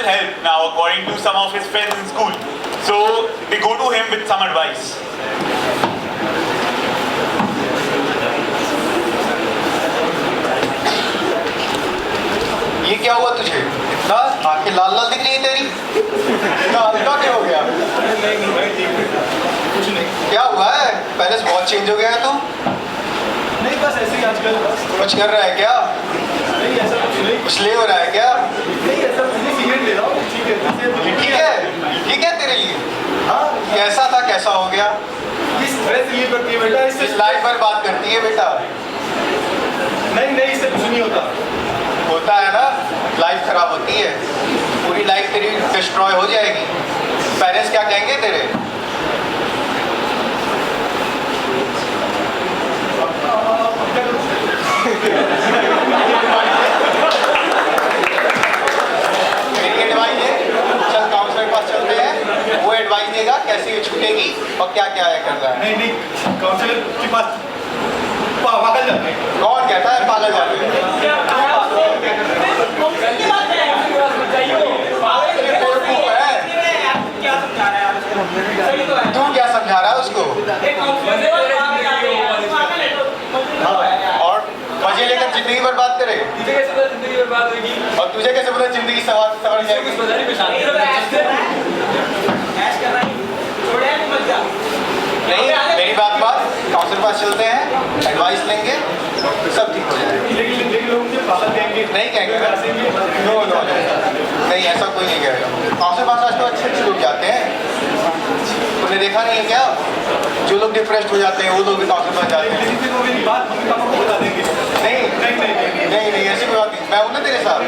help now, according to some of his friends in school. So they go to him with some advice. ये क्या हुआ तुझे? ना आंखें लाल लाल दिख रही है तेरी? ना हल्का क्या हो गया? कुछ नहीं। क्या हुआ है? पहले से बहुत चेंज हो गया है तू? नहीं बस ऐसे ही आजकल बस। कुछ कर रहा है क्या? नहीं ऐसा कुछ नहीं। कुछ ले हो रहा है क्या? नहीं ऐसा कुछ नहीं, सिगरेट ले रहा हूँ। ठीक है ठीक है? ठीक है तेरे लिए? हाँ कैसा था कैसा हो गया? ये स्ट्रेस रिलीव करती है बेटा, इससे इस लाइफ पर बात करती है बेटा। नहीं नहीं इससे कुछ नहीं होता। होता है ना, लाइफ खराब होती है, पूरी लाइफ तेरी डिस्ट्रॉय हो जाएगी। पेरेंट्स क्या कहेंगे तेरे? मेरी एडवाइस है, चल काउंसलर के पास चलते हैं, वो एडवाइस देगा कैसे ये छूटेगी और क्या क्या है करना है। नहीं नहीं काउंसलर के पास पागल जाते हैं। कौन कहता है पागल जाते हैं? तू क्या समझा रहा है उसको? और मजे लेकर जिंदगी बर्बाद करे? और तुझे कैसे पता जिंदगी सवर जाएगी? नहीं मेरी बात काउंसलर पास चलते हैं, एडवाइस लेंगे, सब ठीक हो जाएगा। लेकिन लोग मुझे पागल कहेंगे। नहीं कहेंगे, नो नो नहीं ऐसा कोई नहीं कहेगा। काउंसलर पास आज तो अच्छे लोग जाते हैं, तुमने देखा नहीं है क्या? जो लोग डिप्रेस्ड हो जाते हैं वो लोग भी काउंसलर पास जाते हैं। मेरी बात मम्मी पापा को बता देंगे। नहीं ऐसी कोई बात नहीं, मैं हूं ना तेरे साथ।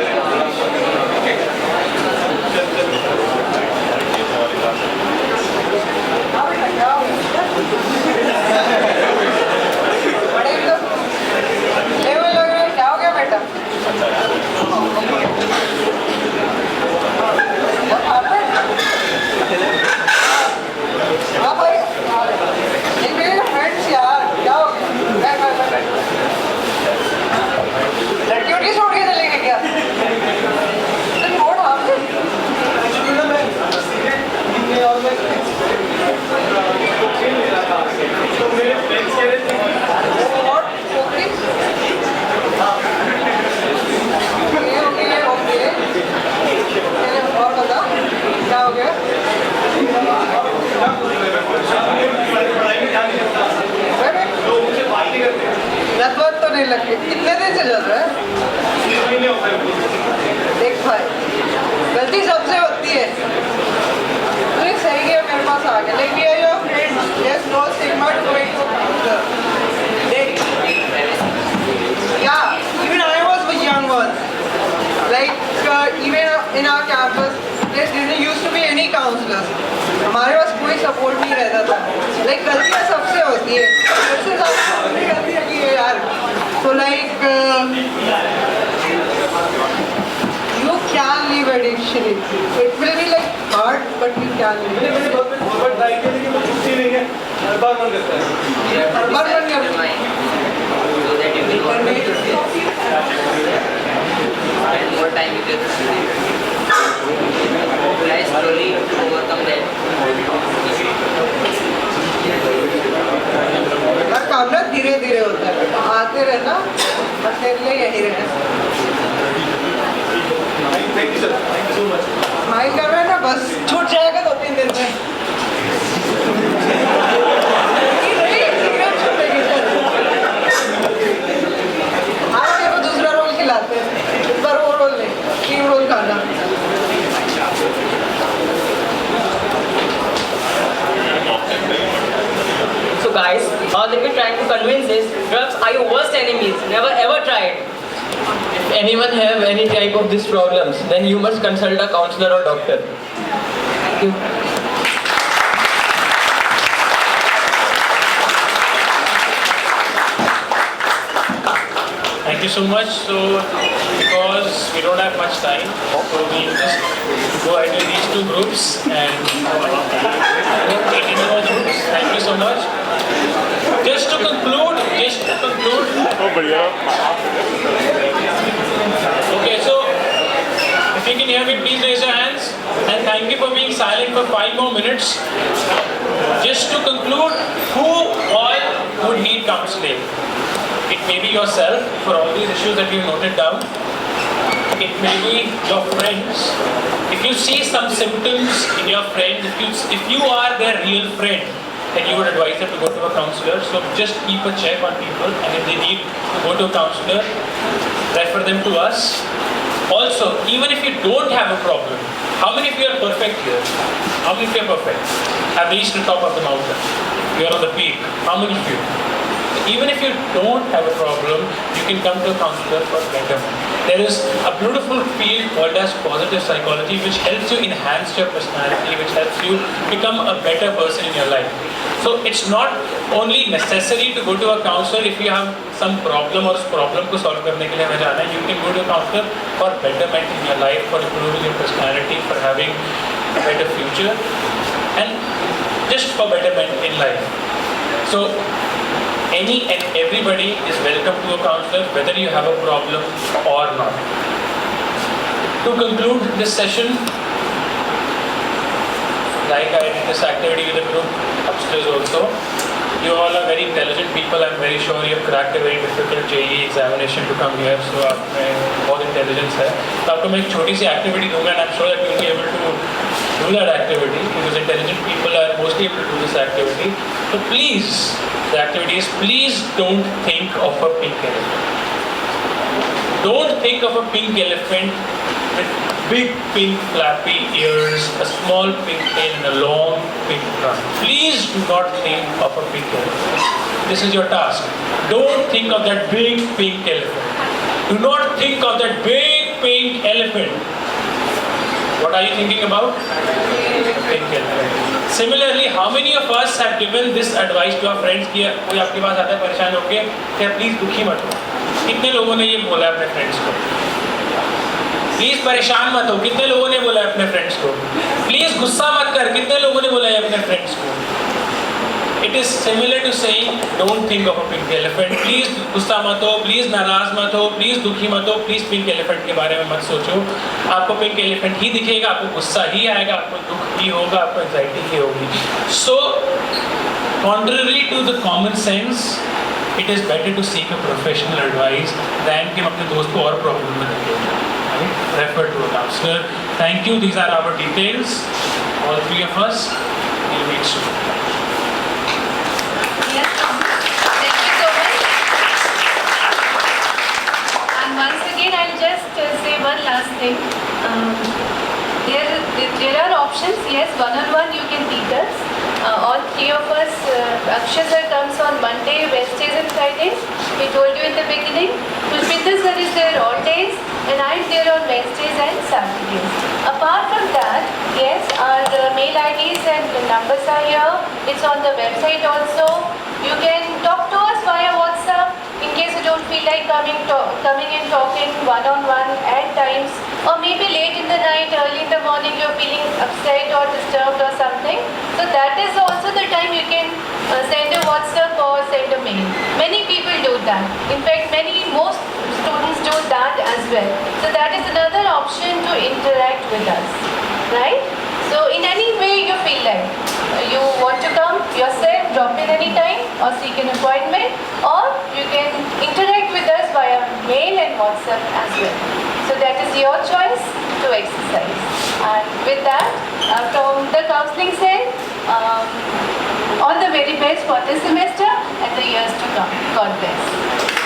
क्या हो गया बेटा? हाँ भाई, मेरे फ्रेंड्स यार क्या हो गया? लड़की उड़की छोड़ के चलेंगे क्या? रोड आप तो मेरे फ्रेंड्स कह रहे थे क्या हो गया? लत तो नहीं लगी, कितने दिन से चल रहा है? देख भाई, गलती सबसे होती है। तूने सही किया मेरे पास आ गया, लेकिन ये your friend, there's no stigma to going to counselor. देख, yeah, even I was a young one. Like even in our campus, there didn't used to be any counselors. हमारे पास कोई सपोर्ट नहीं रहता था। लाइक गलतियाँ सबसे होती है, सबसे ज़्यादा गलतियाँ की है यार। तो like you can leave addiction. It will be like hard, but you can leave. मैंने बहुत ट्राई किया लेकिन वो छूटती नहीं है, हर बार मन करता है। हर बार मन करता है। More time you get to try slowly to overcome that. काम ना धीरे धीरे होता है, आते रहना, बस तेरे लिए यही रहना। Thank you sir, thank you so much. Smile कर रहा है ना, बस छूट जाएगा 2-3 दिन में। आज मेरे को दूसरा रोल खिलाते हैं, इस बार वो रोल नहीं, 3 रोल खाना। So guys, all that we're trying to convince is drugs are your worst enemies. Never ever try it. If anyone have any type of these problems, then you must consult a counselor or doctor. Thank you. Thank you so much. So, because we don't have much time, so we just go ahead with these 2 groups and won't take any more groups. Thank you so much. Just to conclude. Okay, so if you can hear me, please raise your hands. thank you for being silent for 5 more minutes. Just to conclude, who all would need counseling? It may be yourself for all these issues that you noted down. It may be your friends. If you see some symptoms in your friend, if you are their real friend, then you would advise them to go to a counselor. So just keep a check on people, and if they need to go to a counselor, refer them to us. Also, even if you don't have a problem, how many of you are perfect here? How many of you are perfect? Have reached the top of the mountain? You are on the peak. How many of you? Even if you don't have a problem, you can come to a counselor for betterment. There is a beautiful field called as positive psychology, which helps you enhance your personality, which helps you become a better person in your life. So it's not only necessary to go to a counselor if you have some problem or problem को solve करने के लिए हमें जाना है. You can go to a counselor for betterment in your life, for improving your personality, for having a better future, and just for betterment in life. So any and everybody is welcome to a counselor, whether you have a problem or not. To conclude this session, like I did this activity with the group upstairs also, you all are very intelligent people. I'm very sure you have cracked a very difficult JEE examination to come here, so आप में बहुत intelligence है. तो आपको मैं एक छोटी सी activity दूँगा, and I'm sure that you will be able to do that activity, because intelligent people are mostly able to do this activity. So please, the activity is, please don't think of a pink elephant. Don't think of a pink elephant with big pink flappy ears, a small pink tail and a long pink trunk. Please do not think of a pink elephant. This is your task. Don't think of that big pink elephant. Do not think of that big pink elephant. What are you thinking about? Pink elephant. Similarly, how many of us have given this advice to our friends कि कोई आपके पास आता है परेशान होके कि please दुखी मत हो? कितने लोगों ने ये बोला अपने फ्रेंड्स को? प्लीज परेशान मत हो, कितने लोगों ने बोला अपने फ्रेंड्स को? प्लीज गुस्सा मत कर, कितने लोगों ने बोला है अपने फ्रेंड्स को? It is similar to saying, don't think of a pink elephant. Please गुस्सा मत हो, please नाराज मत हो, please दुखी मत हो, please pink elephant के बारे में मत सोचो. आपको pink elephant ही दिखेगा, आपको गुस्सा ही आएगा, आपको दुख ही होगा, आपको anxiety ही होगी. So, contrary to the common sense, it is better to seek a professional advice than कि हम अपने दोस्त को और problem में देंगे. Refer to a counselor. Thank you. These are our details. All three of us. We'll meet soon. Once again, I'll just say one last thing. There are options. Yes, one-on-one you can meet us. All three of us, Akshay sir comes on Monday, Wednesdays and Fridays. We told you in the beginning. Pushpinder sir is there all days, and I'm there on Wednesdays and Saturdays. Apart from that, yes, our mail IDs and the numbers are here. It's on the website also. You can talk to us via WhatsApp in case you don't feel like coming and talking one-on-one at times, or maybe late in the night, early in the morning you're feeling upset or disturbed or something. So that is also the time you can send a WhatsApp or send a mail. Many people do that. In fact, most students do that as well. So that is another option to interact with us, right? So in any way you feel like you want to come yourself, drop in any time or seek an appointment, or you can interact with us via mail and WhatsApp as well. So that is your choice to exercise. And with that, from the counselling cell, all the very best for this semester and the years to come. God bless.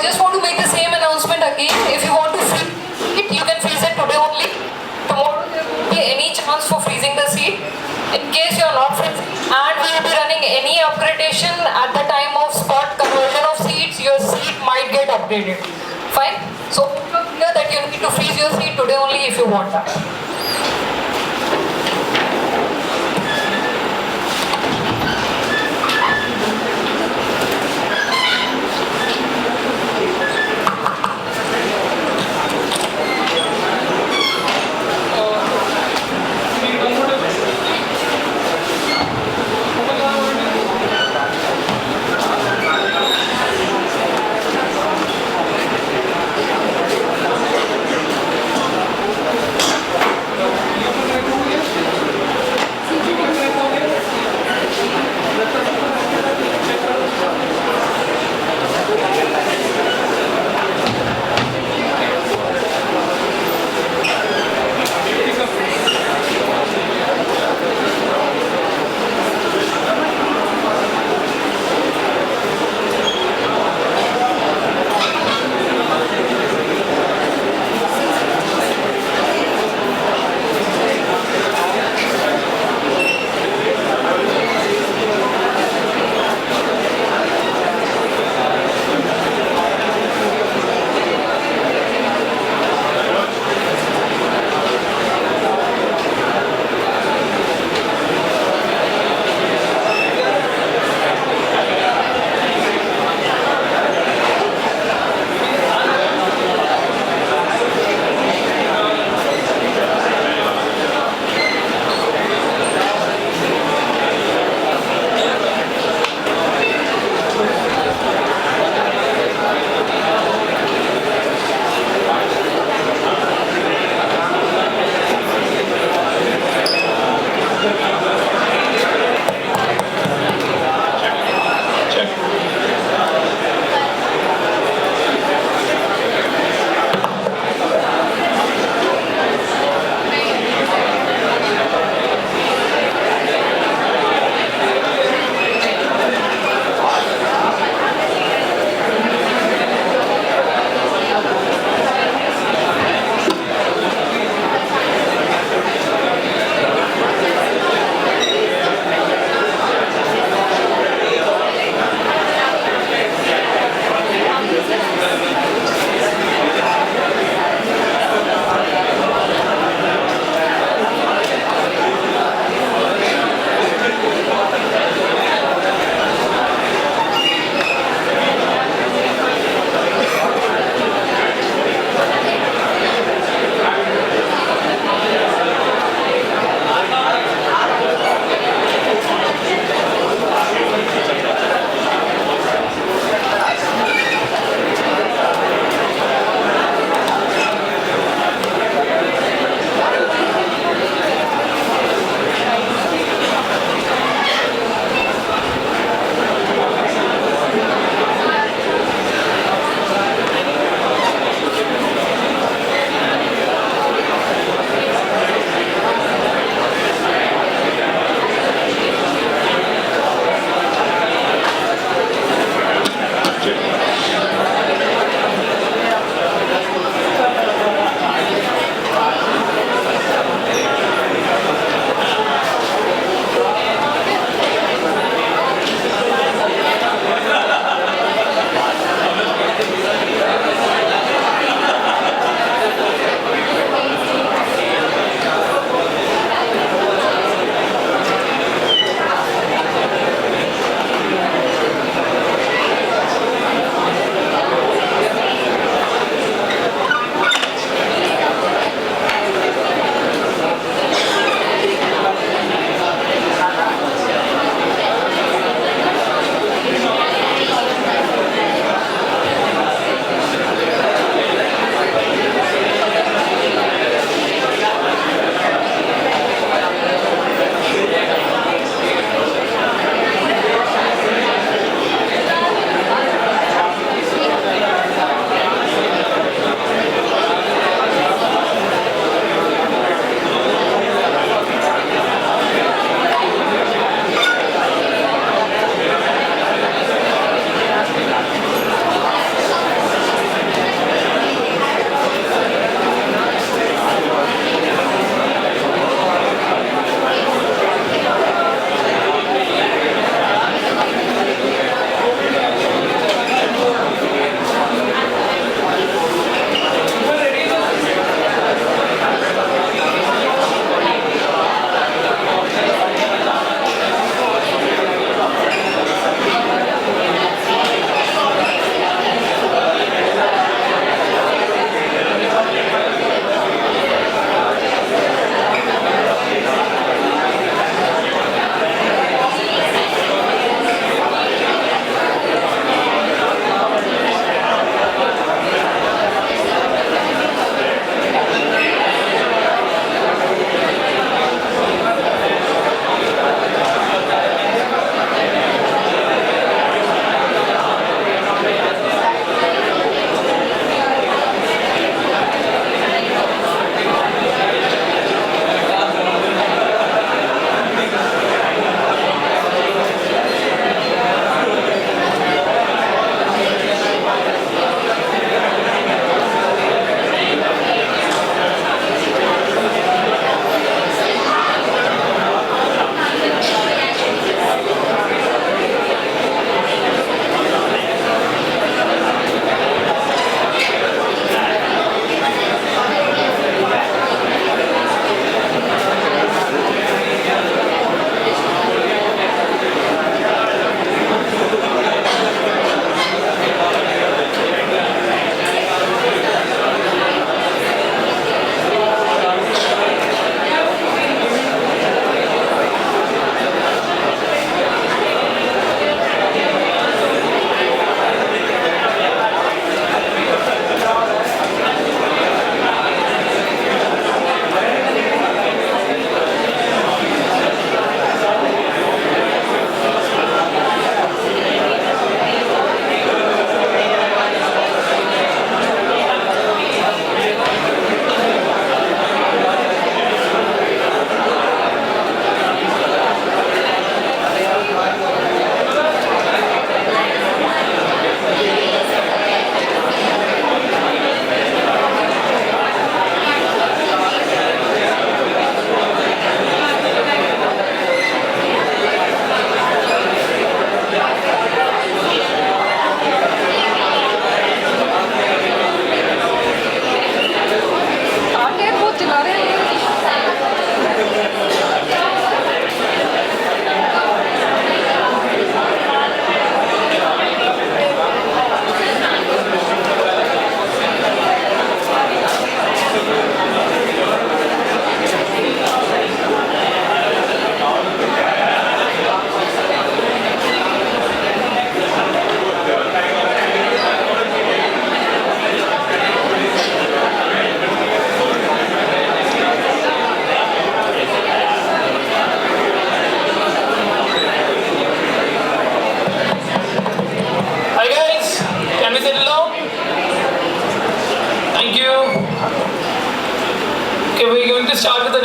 just want to make the same announcement again. If you want to freeze it, you can freeze it today only. Tomorrow there won't be any chance for freezing the seat. In case you are not freezing, and we will be running any upgradation at the time of spot conversion of seats, your seat might get upgraded. Fine? So clear that you need to freeze your seat today only if you want that.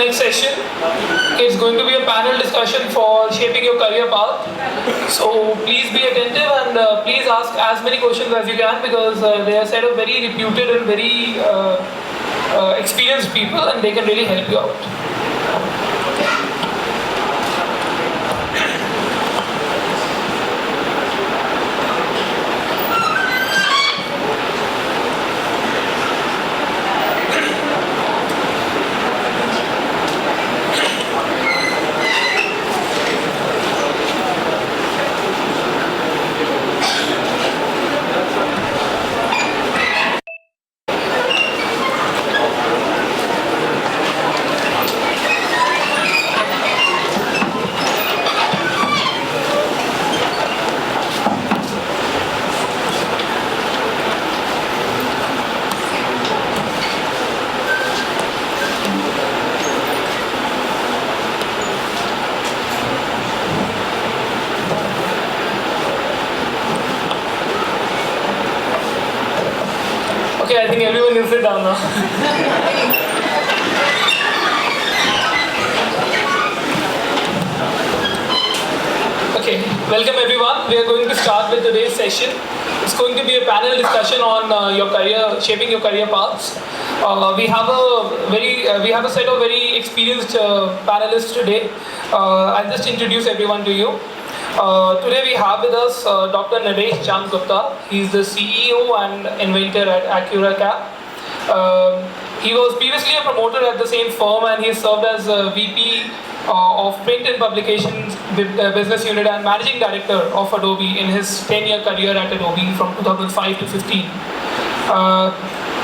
next session. It's going to be a panel discussion for shaping your career path. So please be attentive and please ask as many questions as you can, because they are a set of very reputed and very experienced people, and they can really help you out. Okay, I think everyone can sit down now. Okay, welcome everyone. We are going to start with today's session. It's going to be a panel discussion on your career, shaping your career paths. We have a set of very experienced panelists today. I'll just introduce everyone to you. Today we have with us Dr. Naresh Chand Gupta. He's the CEO and inventor at AccuraCap. He was previously a promoter at the same firm, and he served as VP of Print and Publications Business Unit and Managing Director of Adobe in his 10-year career at Adobe from 2005 to 15.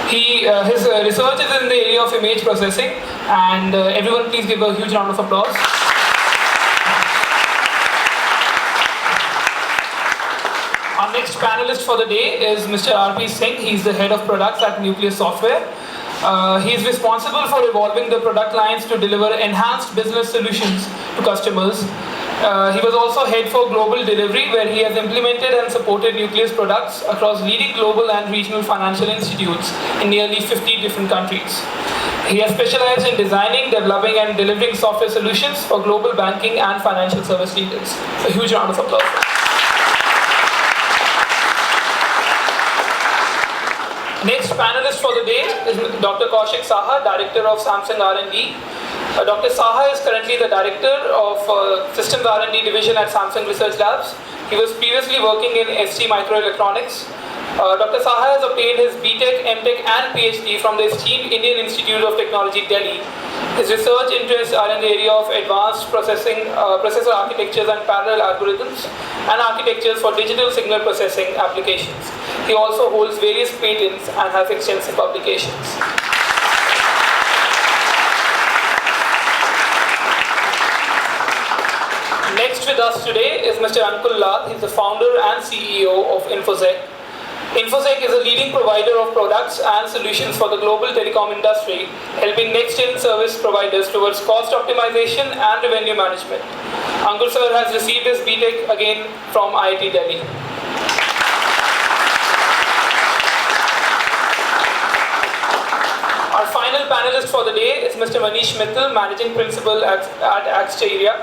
His research is in the area of image processing, and everyone please give a huge round of applause. Our next panelist for the day is Mr. R.P. Singh. He's the head of products at Nucleus Software. He is responsible for evolving the product lines to deliver enhanced business solutions to customers. He was also head for global delivery, where he has implemented and supported Nucleus products across leading global and regional financial institutes in nearly 50 different countries. He has specialized in designing, developing, and delivering software solutions for global banking and financial service leaders. A huge round of applause. Next panelist for the day is Dr. Kaushik Saha, Director of Samsung R&D. Dr. Saha is currently the Director of Systems R&D Division at Samsung Research Labs. He was previously working in ST Microelectronics. Dr. Saha has obtained his BTech, MTech and PhD from the esteemed Indian Institute of Technology, Delhi. His research interests are in the area of advanced processor architectures and parallel algorithms, and architectures for digital signal processing applications. He also holds various patents and has extensive publications. Next with us today is Mr. Ankul Lal. He's the founder and CEO of Infosec. Infosec is a leading provider of products and solutions for the global telecom industry, helping next-gen service providers towards cost optimization and revenue management. Ankul sir has received his BTech again from IIT Delhi. Our final panelist for the day is Mr. Manish Mittal, Managing Principal at Axtria.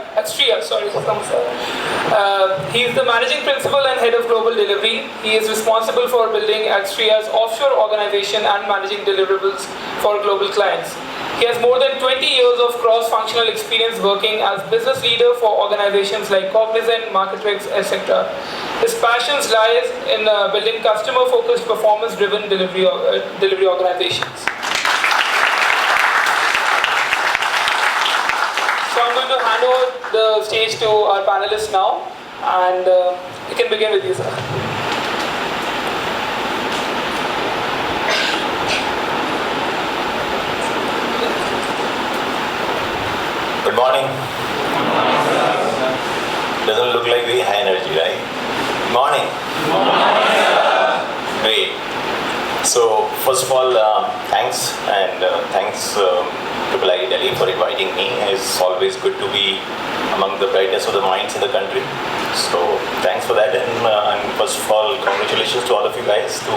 He is the Managing Principal and Head of Global Delivery. He is responsible for building Axtria's offshore organization and managing deliverables for global clients. He has more than 20 years of cross-functional experience working as business leader for organizations like Cognizant, Marketrix, etc. His passions lies in building customer-focused, performance-driven delivery organizations. So I'm going to hand over the stage to our panelists now, and you can begin with you, sir. Good morning. Doesn't look like very high energy, right? Morning. Great. So first of all, thanks IIIT Delhi for inviting me. It's always good to be among the brightest of the minds in the country. So thanks for that, and first of all, congratulations to all of you guys to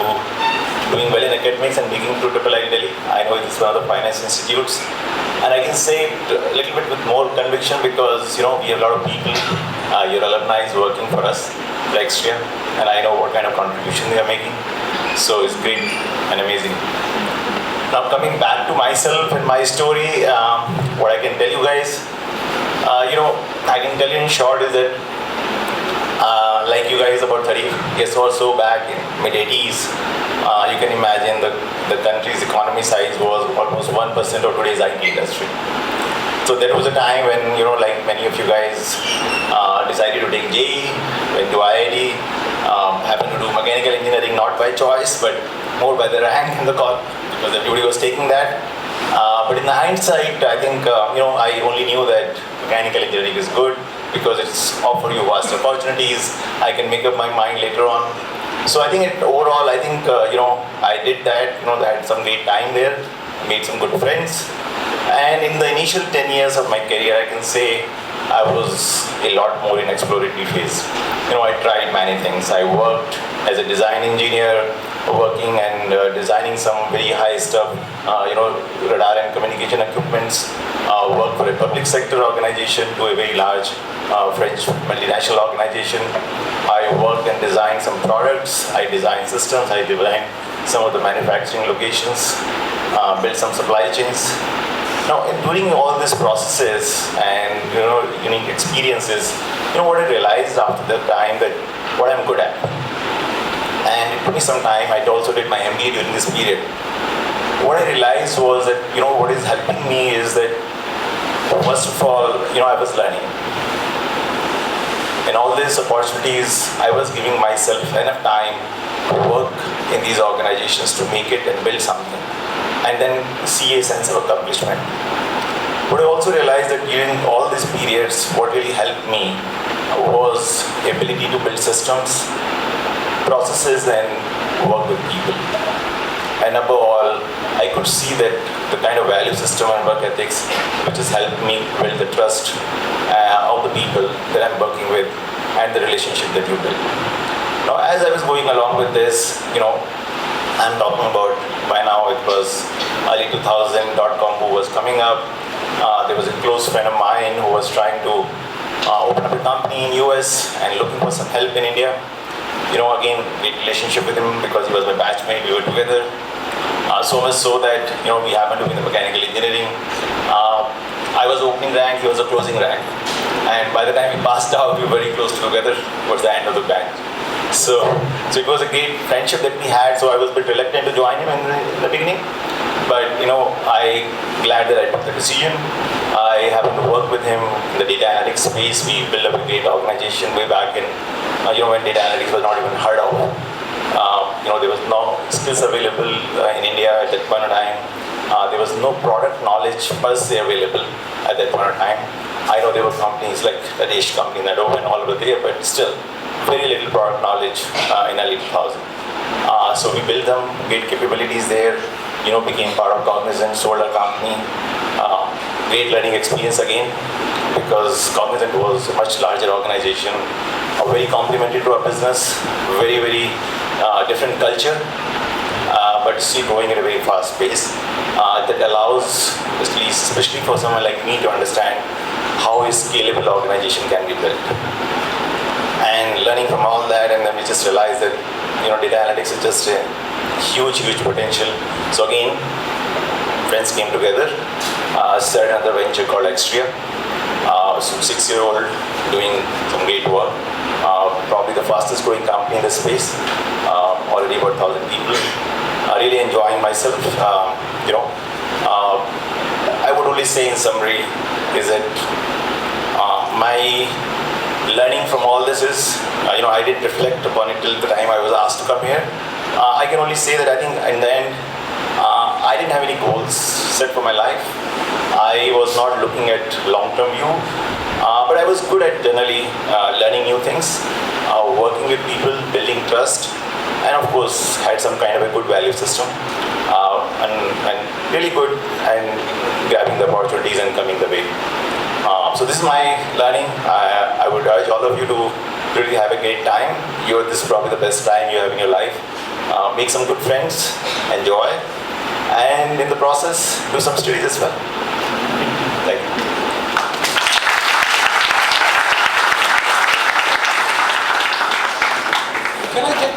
doing well in academics and making to IIIT Delhi. I know it's one of the finest institutes, and I can say it a little bit with more conviction because we have a lot of people, your alumni is working for us next year, and I know what kind of contribution they are making. So it's great and amazing. Now coming back to myself and my story, what I can tell you guys, I can tell you in short is that like you guys about 30 years or so back in mid-80s, you can imagine the country's economy size was almost 1% of today's IT industry. So there was a time when, like many of you guys decided to take JEE, went to IIT, happened to do mechanical engineering not by choice, but more by the rank in the college because everybody was taking that. But in the hindsight, I think, I only knew that mechanical engineering is good because it's offer you vast opportunities. I can make up my mind later on. So I think overall, I think, I did that, I had some great time there, made some good friends. And in the initial 10 years of my career, I can say I was a lot more in exploratory phase. I tried many things. I worked as a design engineer, working and designing some very high stuff, radar and communication equipments, worked for a public sector organization to a very large French multinational organization. I worked and designed some products, I designed systems, I designed some of the manufacturing locations, built some supply chains. Now, during all these processes and unique experiences, what I realized after that time that what I'm good at. And it took me some time. I also did my MBA during this period. What I realized was that what is helping me is that first of all, I was learning. In all these opportunities, I was giving myself enough time to work in these organizations to make it and build something, and then see a sense of accomplishment. But I also realized that during all these periods, what really helped me was ability to build systems, processes, and work with people. And above all, I could see that the kind of value system and work ethics which has helped me build the trust of the people that I'm working with and the relationship that you build. Now, as I was going along with this, I'm talking about, by now it was early 2000, .com boom was coming up. There was a close friend of mine who was trying to open up a company in US and looking for some help in India. Again, great relationship with him because he was my batchmate, we were together. So much so that, we happened to be in the mechanical engineering. I was opening rank, he was a closing rank. And by the time we passed out, we were very close together towards the end of the batch. So it was a great friendship that we had, so I was a bit reluctant to join him in the beginning. But, I glad that I took the decision. I happened to work with him in the data analytics space. We built up a great organization way back in, when data analytics was not even heard of. There was no skills available in India at that point of time. There was no product knowledge per se available at that point of time. I know there were companies like the Dish company, Nado, and all over there, but still very little product knowledge in early 2000. So we built them, great capabilities there, became part of Cognizant, sold our company. Great learning experience again, because Cognizant was a much larger organization, very complementary to our business, very, very different culture, but still growing at a very fast pace. That allows, especially for someone like me, to understand how a scalable organization can be built. And learning from all that, and then we just realized that data analytics is just a huge, huge potential. So again, friends came together, started another venture called Extria. So 6-year-old doing some great work. Probably the fastest growing company in the space. Already about 1,000 people. Really enjoying myself. I would only say in summary is that my learning from all this is, I didn't reflect upon it till the time I was asked to come here. I can only say that I think in the end, I didn't have any goals set for my life. I was not looking at long-term view, but I was good at generally learning new things, working with people, building trust, and of course had some kind of a good value system. and really good and grabbing the opportunities and coming the way. So this is my learning. I would urge all of you to really have a great time. This is probably the best time you have in your life. Make some good friends, enjoy, and in the process, do some studies as well. Thank you. Can I get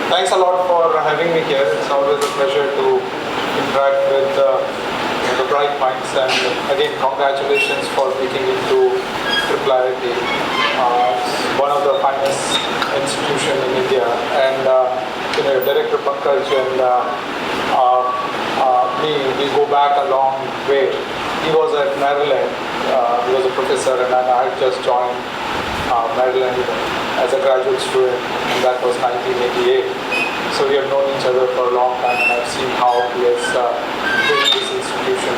Thanks a lot for having me here. It's always a pleasure to interact with the bright minds. And again, congratulations for making it to IIIT. It's one of the finest institutions in India. And Director Pankaj and me, we go back a long way. He was at Maryland. He was a professor, and I had just joined Maryland as a graduate student, and that was 1988. So we have known each other for a long time, and I've seen how he has built this institution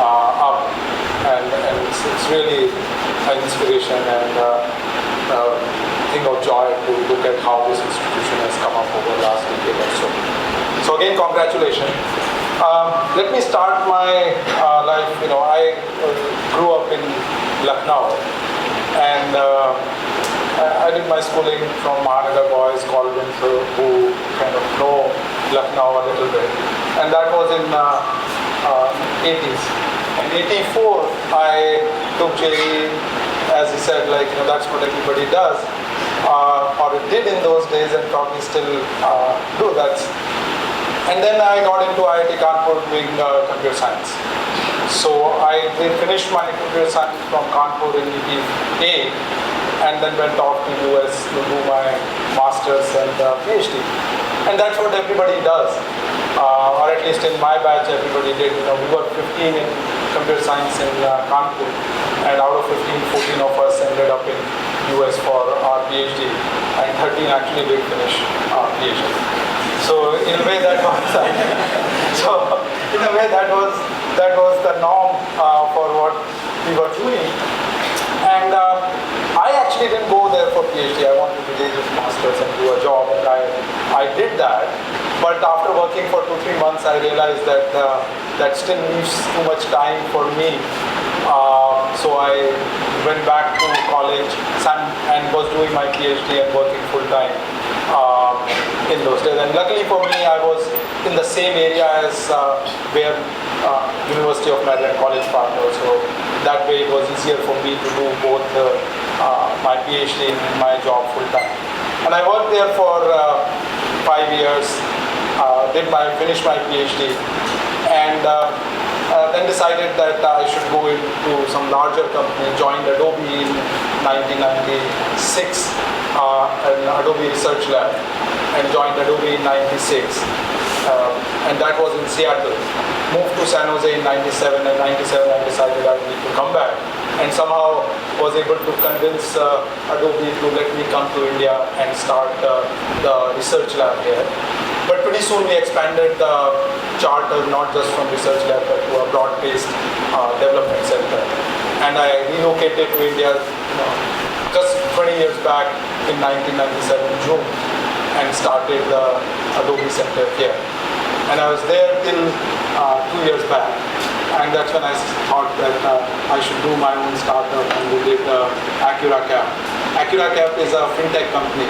up, and it's really an inspiration and a thing of joy to look at how this institution has come up over the last decade or so. So again, congratulations. Let me start my life. I grew up in Lucknow, and I did my schooling from Mahanagar Boys Convent, who kind of know Lucknow a little bit, and that was in 80s. In 84, I took JEE, as he said, that's what everybody does, or it did in those days, and probably still do. And then I got into IIT Kanpur doing computer science. So I finished my computer science from Kanpur in IIT-D, and then went off to US to do my master's and PhD. And that's what everybody does, or at least in my batch everybody did. We were 15 in computer science in Kanpur, and out of 15, 14 of us ended up in US for our PhD, and 13 actually did finish our PhD. So in a way that was that was the norm for what we were doing. And I actually didn't go there for PhD. I wanted to do this master's and do a job, and I did that. But after working for 2-3 months, I realized that that still leaves too much time for me. So I went back to college and was doing my PhD and working full time in those days. And luckily for me, I was in the same area as where University of Maryland College Park was. So that way it was easier for me to do both my PhD and my job full time. And I worked there for 5 years, finished my PhD, and Then decided that I should go into some larger company, joined Adobe in 1996, an Adobe Research Lab, and joined Adobe in 96. And that was in Seattle. Moved to San Jose in 97, and 97 I decided I need to come back. And somehow was able to convince Adobe to let me come to India and start the research lab here. But pretty soon we expanded the charter, not just from research lab, but to a broad-based development center. And I relocated to India just 20 years back in 1997 June and started the Adobe Center here. And I was there till 2 years back. And that's when I thought that I should do my own startup, and we did AccuraCap. AccuraCap is a fintech company.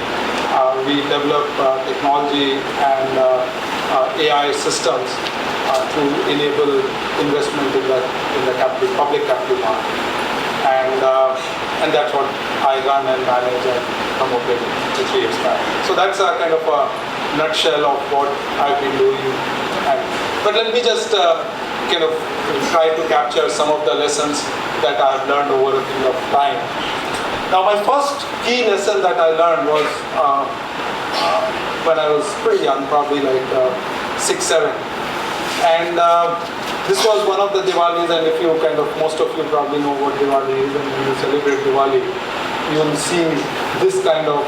We develop technology and AI systems to enable investment in the public capital market. And that's what I run and manage and promoted 3 years back. So that's a kind of a nutshell of what I've been doing. But let me just kind of try to capture some of the lessons that I've learned over a period of time. Now, my first key lesson that I learned was when I was pretty young, probably like 6, 7. And this was one of the Diwalis, and if you most of you probably know what Diwali is, and when you celebrate Diwali, you will see this kind of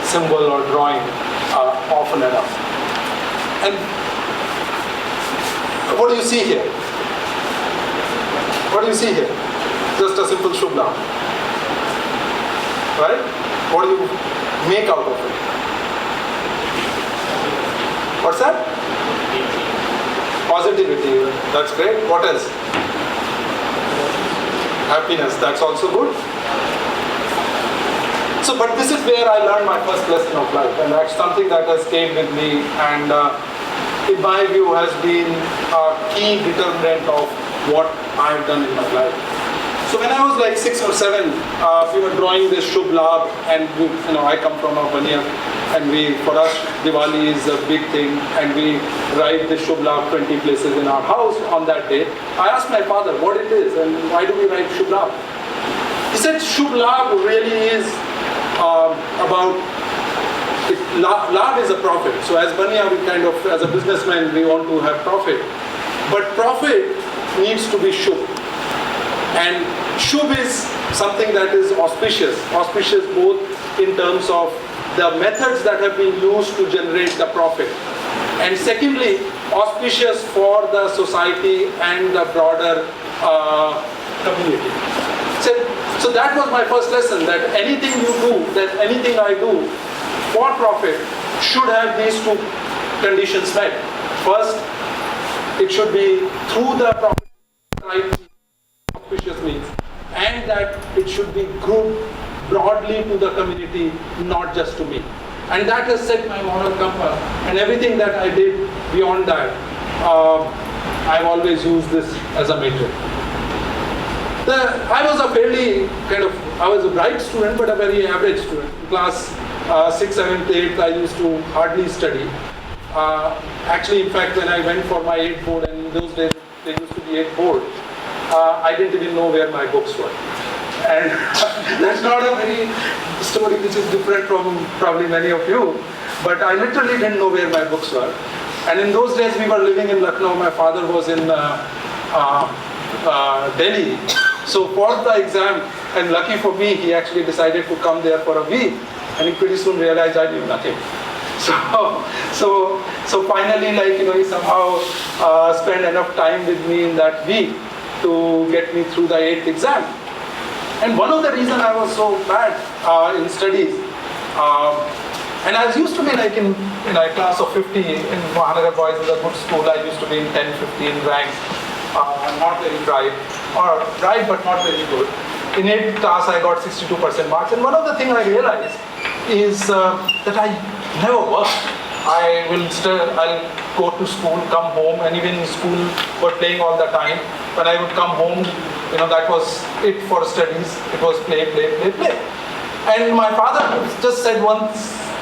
symbol or drawing often enough. And what do you see here? What do you see here? Just a simple Shubh. Right? What do you make out of it? What's that? Positivity. That's great. What else? Happiness. That's also good. So, but this is where I learned my first lesson of life, and that's something that has stayed with me, and in my view has been a key determinant of what I've done in my life. So when I was like 6 or 7, we were drawing this Shubh Labh, and I come from a Baniya, and for us Diwali is a big thing, and we write the Shubh Labh 20 places in our house on that day. I asked my father what it is and why do we write Shubh Labh. He said Shubh Labh really is about Labh is a profit. So as Baniya, we as a businessman, we want to have profit. But profit needs to be Shubh. And Shubh is something that is auspicious both in terms of the methods that have been used to generate the profit. And secondly, auspicious for the society and the broader community. So that was my first lesson, that anything you do, that anything I do for profit should have these two conditions met. First, it should be through the profit, right, auspicious means, and that it should be grouped broadly to the community, not just to me. And that has set my moral compass, and everything that I did beyond that, I've always used this as a metric. I was a fairly I was a bright student, but a very average student. Class 6, 7, 8, I used to hardly study. Actually, in fact, when I went for my 8th board, and in those days there used to be 8th board, I didn't even know where my books were. And that's not a very story which is different from probably many of you, but I literally didn't know where my books were. And in those days we were living in Lucknow, my father was in Delhi. So for the exam, and lucky for me, he actually decided to come there for a week, and he pretty soon realized I knew nothing. So finally, he somehow spent enough time with me in that week to get me through the 8th exam. And one of the reasons I was so bad in studies, and I used to be in a class of 50 in Mahanagar Boys is a good school. I used to be in 10, 15 ranks, not very bright, or bright but not very good. In 8th class I got 62% marks, and one of the things I realized is that I never worked. I'll go to school, come home, and even in school were playing all the time. When I would come home, that was it for studies. It was play. And my father just said one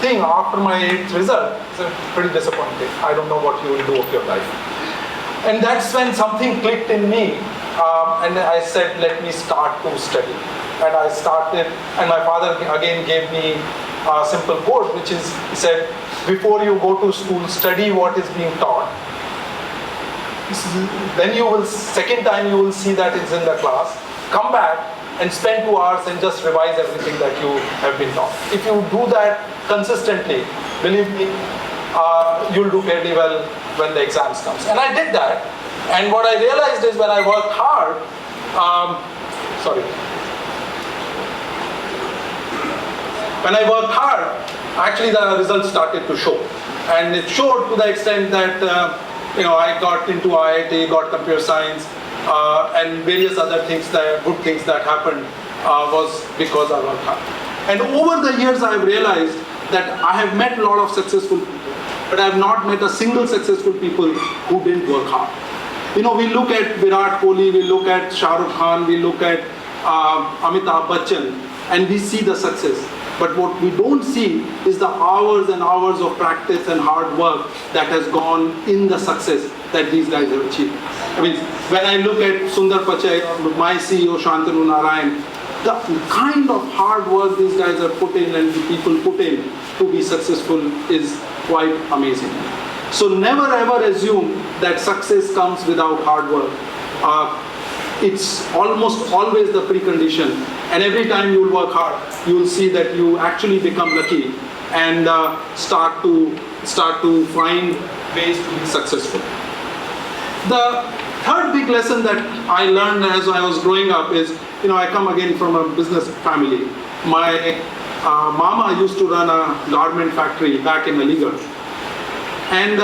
thing after my 8th result. It's pretty disappointing. I don't know what you will do of your life. And that's when something clicked in me, and I said, let me start to study. And I started, and my father again gave me a simple quote, which is, he said, before you go to school, study what is being taught. Then you will, second time you will see that it's in the class. Come back and spend 2 hours and just revise everything that you have been taught. If you do that consistently, believe me, you'll do fairly well when the exams comes. And I did that. And what I realized is when I worked hard, when I worked hard, actually the results started to show. And it showed to the extent that I got into IIT, got computer science, and various other things, good things that happened was because I worked hard. And over the years I have realized that I have met a lot of successful people, but I have not met a single successful people who didn't work hard. We look at Virat Kohli, we look at Shah Rukh Khan, we look at Amitabh Bachchan, and we see the success. But what we don't see is the hours and hours of practice and hard work that has gone in the success that these guys have achieved. I mean, when I look at Sundar Pichai, my CEO Shantanu Narayan, the kind of hard work these guys have put in and the people put in to be successful is quite amazing. So never ever assume that success comes without hard work. It's almost always the precondition, and every time you will work hard, you will see that you actually become lucky and start to find ways to be successful. The third big lesson that I learned as I was growing up is, I come again from a business family. My mama used to run a garment factory back in Aligarh. And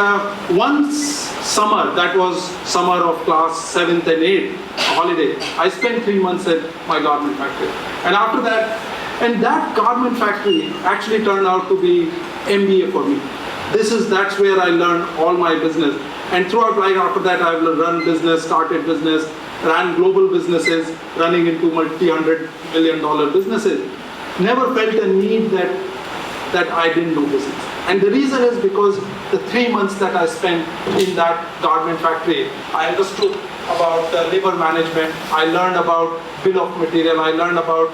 once summer, that was summer of class 7th and 8th, holiday, I spent 3 months at my garment factory. And after that, and that garment factory actually turned out to be MBA for me. That's where I learned all my business. And throughout life after that, I've run business, started business, ran global businesses, running into multi-$100 million businesses. Never felt a need that I didn't know business. And the reason is because the 3 months that I spent in that garment factory, I understood about labor management, I learned about bill of material, I learned about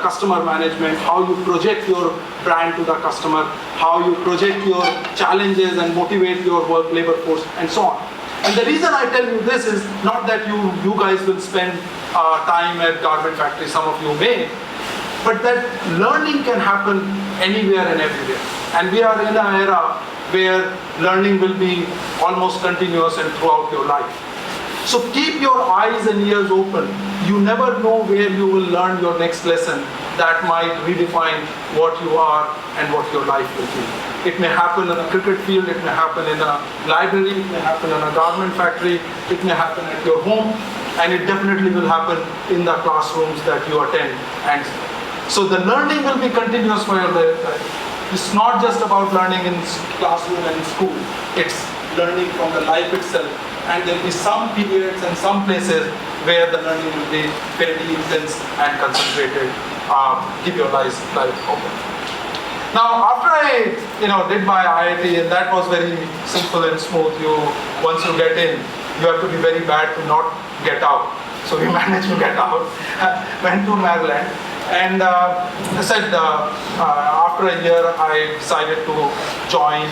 customer management, how you project your brand to the customer, how you project your challenges and motivate your labor force, and so on. And the reason I tell you this is not that you guys will spend time at garment factory, some of you may, but that learning can happen anywhere and everywhere. And we are in an era where learning will be almost continuous and throughout your life. So keep your eyes and ears open. You never know where you will learn your next lesson that might redefine what you are and what your life will be. It may happen in a cricket field, it may happen in a library, it may happen in a garment factory, it may happen at your home, and it definitely will happen in the classrooms that you attend. And so the learning will be continuous for your life. It's not just about learning in classroom and school. It's learning from the life itself. And there will be some periods and some places where the learning will be fairly intense and concentrated. Keep your eyes open. Now, after I did my IIT, and that was very simple and smooth. Once you get in, you have to be very bad to not get out. So we managed to get out. Went to Maryland. And I said, after a year, I decided to join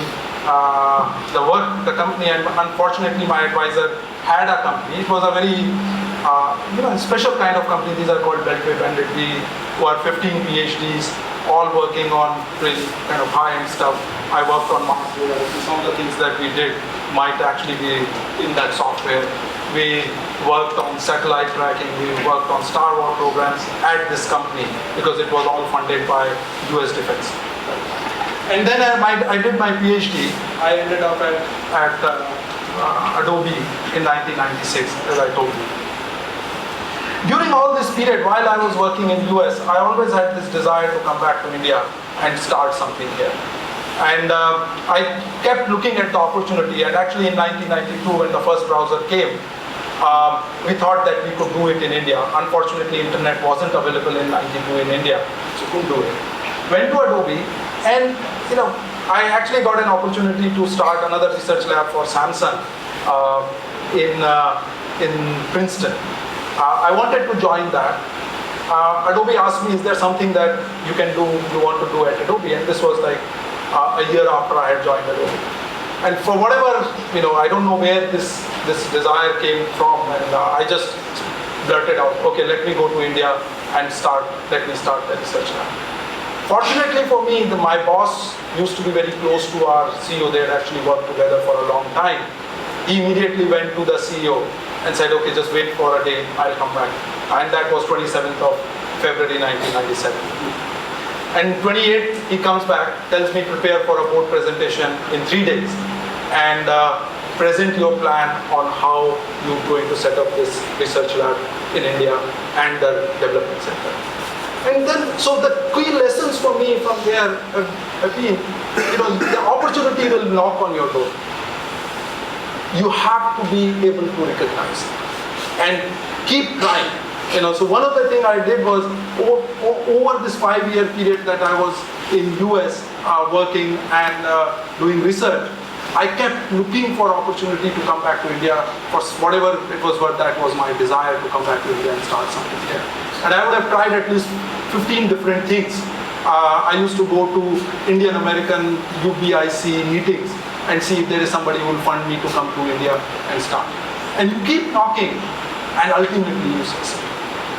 the company, and unfortunately my advisor had a company. It was a very special kind of company. These are called Beltway Bandit. We were 15 PhDs, all working on really kind of high-end stuff. I worked on Mars. Some of the things that we did might actually be in that software. We worked on satellite tracking, we worked on Star War programs at this company because it was all funded by US Defense. And then I did my PhD. I ended up at Adobe in 1996, as I told you. During all this period, while I was working in US, I always had this desire to come back to India and start something here. And I kept looking at the opportunity, and actually in 1992, when the first browser came, we thought that we could do it in India. Unfortunately, internet wasn't available in 92 in India, so couldn't do it. Went to Adobe, and I actually got an opportunity to start another research lab for Samsung in Princeton. I wanted to join that. Adobe asked me, is there something that you want to do at Adobe? And this was like a year after I had joined Adobe. And for whatever, I don't know where this desire came from, and I just blurted out, okay, let me go to India and let me start the research lab. Fortunately for me, my boss used to be very close to our CEO. They had actually worked together for a long time. He immediately went to the CEO and said, okay, just wait for a day, I'll come back. And that was 27th of February 1997. And 28th, he comes back, tells me prepare for a board presentation in 3 days and present your plan on how you're going to set up this research lab in India and the development center. And then, so the key lessons for me from there have been, the opportunity will knock on your door. You have to be able to recognize it and keep trying. So one of the things I did was over this 5-year period that I was in US working and doing research, I kept looking for opportunity to come back to India for whatever it was worth. That was my desire to come back to India and start something here. And I would have tried at least 15 different things. I used to go to Indian American UBIC meetings and see if there is somebody who will fund me to come to India and start. And you keep knocking and ultimately you succeed.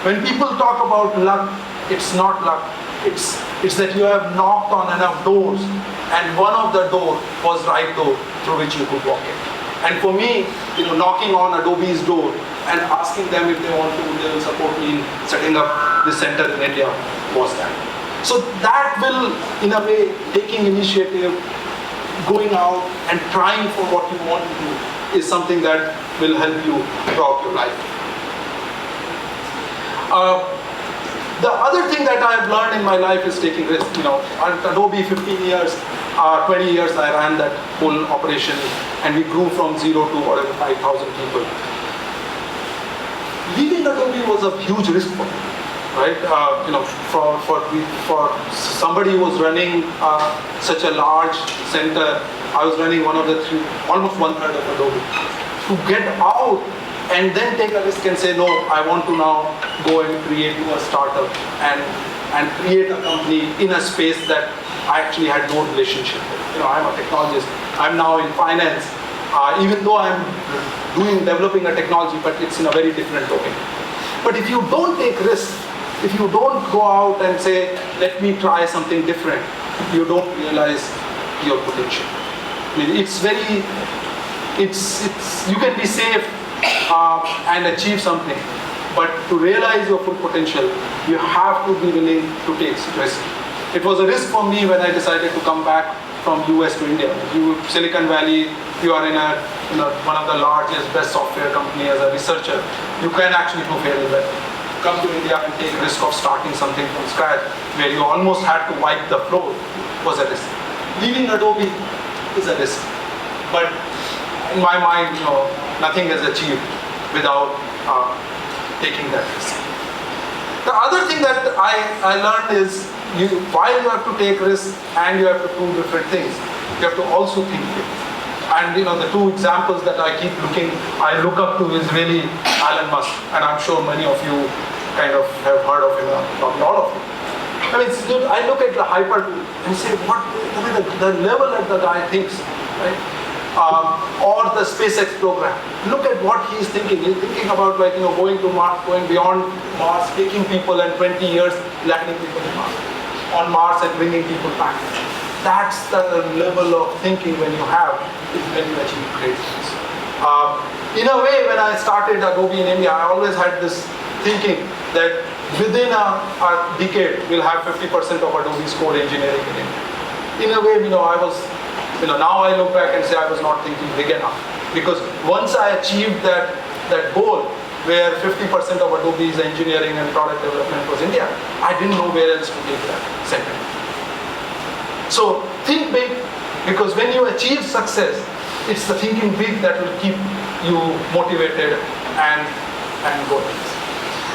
When people talk about luck, it's not luck. It's that you have knocked on enough doors and one of the door was right door through which you could walk in. And for me, knocking on Adobe's door and asking them if they will support me in setting up this center in India was that. So that will, in a way, taking initiative, going out and trying for what you want to do is something that will help you throughout your life. The other thing that I have learned in my life is taking risks. At Adobe 15 years, 20 years I ran that whole operation and we grew from 0 to whatever 5,000 people. Leaving Adobe was a huge risk for me, right? For somebody who was running such a large center, I was running one of the three, almost 1/3 of Adobe. To get out and then take a risk and say, no, I want to now go and create a startup and create a company in a space that I actually had no relationship with. I'm a technologist. I'm now in finance, even though I'm developing a technology, but it's in a very different domain. But if you don't take risks, if you don't go out and say, let me try something different, you don't realize your potential. You can be safe and achieve something, but to realize your full potential, you have to be willing to take risk. It was a risk for me when I decided to come back from US to India. Silicon Valley, you are in one of the largest, best software company as a researcher. You can actually do fairly well. Come to India and take risk of starting something from scratch, where you almost had to wipe the floor, was a risk. Leaving Adobe is a risk, but in my mind, nothing is achieved without taking that risk. The other thing that I learned is, while you have to take risks and you have to do different things, you have to also think big. And the two examples that I look up to is really Elon Musk, and I'm sure many of you kind of have heard of him, not a lot of you. I look at the Hyperloop and say, the level that the guy thinks, right? Or the SpaceX program. Look at what he's thinking. He's thinking about going to Mars, going beyond Mars, taking people and 20 years landing people on Mars and bringing people back. That's the level of thinking when you achieve great things. In a way, when I started Adobe in India, I always had this thinking that within a decade, we'll have 50% of Adobe's code engineering in India. In a way, I was, now I look back and say I was not thinking big enough. Because once I achieved that goal, where 50% of Adobe's engineering and product development was India, I didn't know where else to take that center. So think big, because when you achieve success, it's the thinking big that will keep you motivated and going.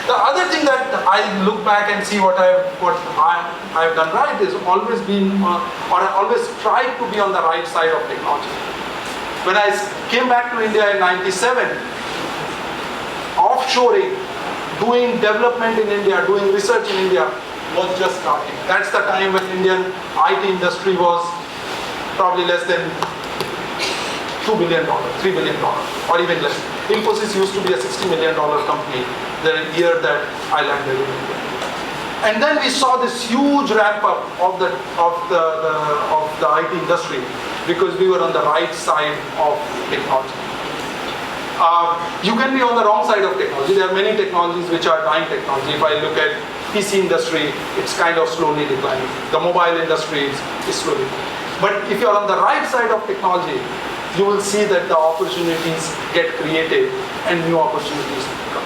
The other thing that I look back and see what I've done right is always been, or I always tried to be on the right side of technology. When I came back to India in '97, offshoring, doing development in India, doing research in India was just starting. That's the time when Indian IT industry was probably less than $2 billion, $3 billion, or even less. Infosys used to be a $60 million company the year that I landed in India. And then we saw this huge ramp up of the IT industry because we were on the right side of technology. You can be on the wrong side of technology. There are many technologies which are dying technology. If I look at PC industry, it's kind of slowly declining. The mobile industry is slowly. But if you're on the right side of technology, you will see that the opportunities get created and new opportunities come.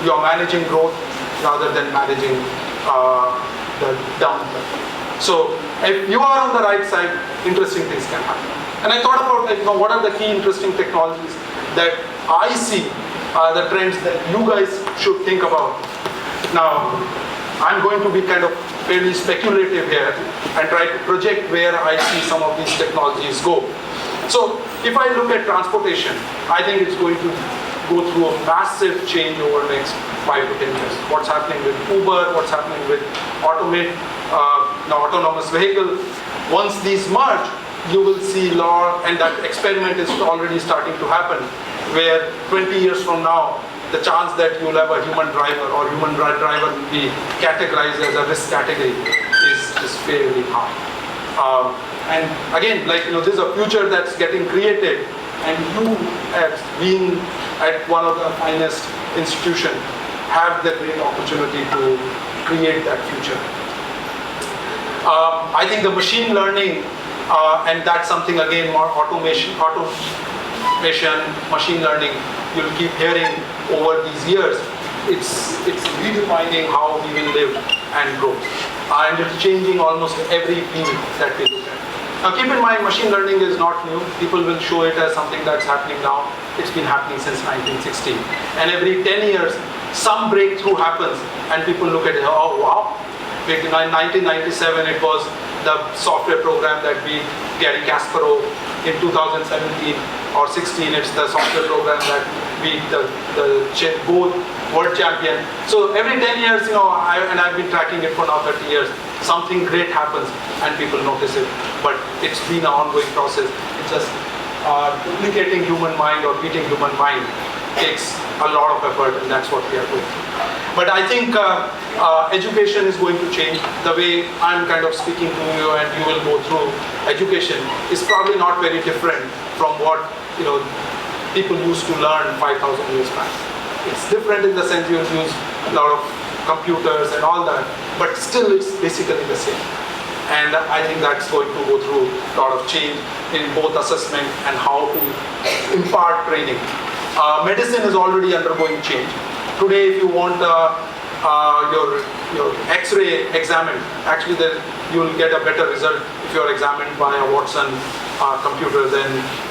You're managing growth rather than managing the downturn. So if you are on the right side, interesting things can happen. And I thought about what are the key interesting technologies that I see the trends that you guys should think about. Now, I'm going to be kind of fairly speculative here and try to project where I see some of these technologies go. So if I look at transportation, I think it's going to go through a massive change over the next 5 to 10 years. What's happening with Uber, what's happening with autonomous vehicle. Once these merge, you will see and that experiment is already starting to happen, where 20 years from now, the chance that you'll have a human driver or human driver will be categorized as a risk category is fairly high. And again, this is a future that's getting created, and you, as being at one of the finest institutions, have the great opportunity to create that future. I think the machine learning, and that's something again more automation, machine learning, you'll keep hearing over these years. It's redefining how we will live and grow. And it's changing almost every field that we look at. Now keep in mind, machine learning is not new. People will show it as something that's happening now. It's been happening since 1960. And every 10 years, some breakthrough happens and people look at it, oh wow. In 1997, it was the software program that beat Gary Kasparov. In 2017 or 16, it's the software program that beat the both world champion. So every 10 years, I've been tracking it for now 30 years, something great happens and people notice it. But it's been an ongoing process. It's just duplicating human mind or beating human mind takes a lot of effort, and that's what we are doing. But I think education is going to change. The way I'm kind of speaking to you and you will go through education is probably not very different from what people used to learn 5,000 years back. It's different in the sense you use a lot of computers and all that, but still it's basically the same. And I think that's going to go through a lot of change in both assessment and how to impart training. Medicine is already undergoing change. Today, if you want your X-ray examined, actually you will get a better result if you are examined by a Watson computer than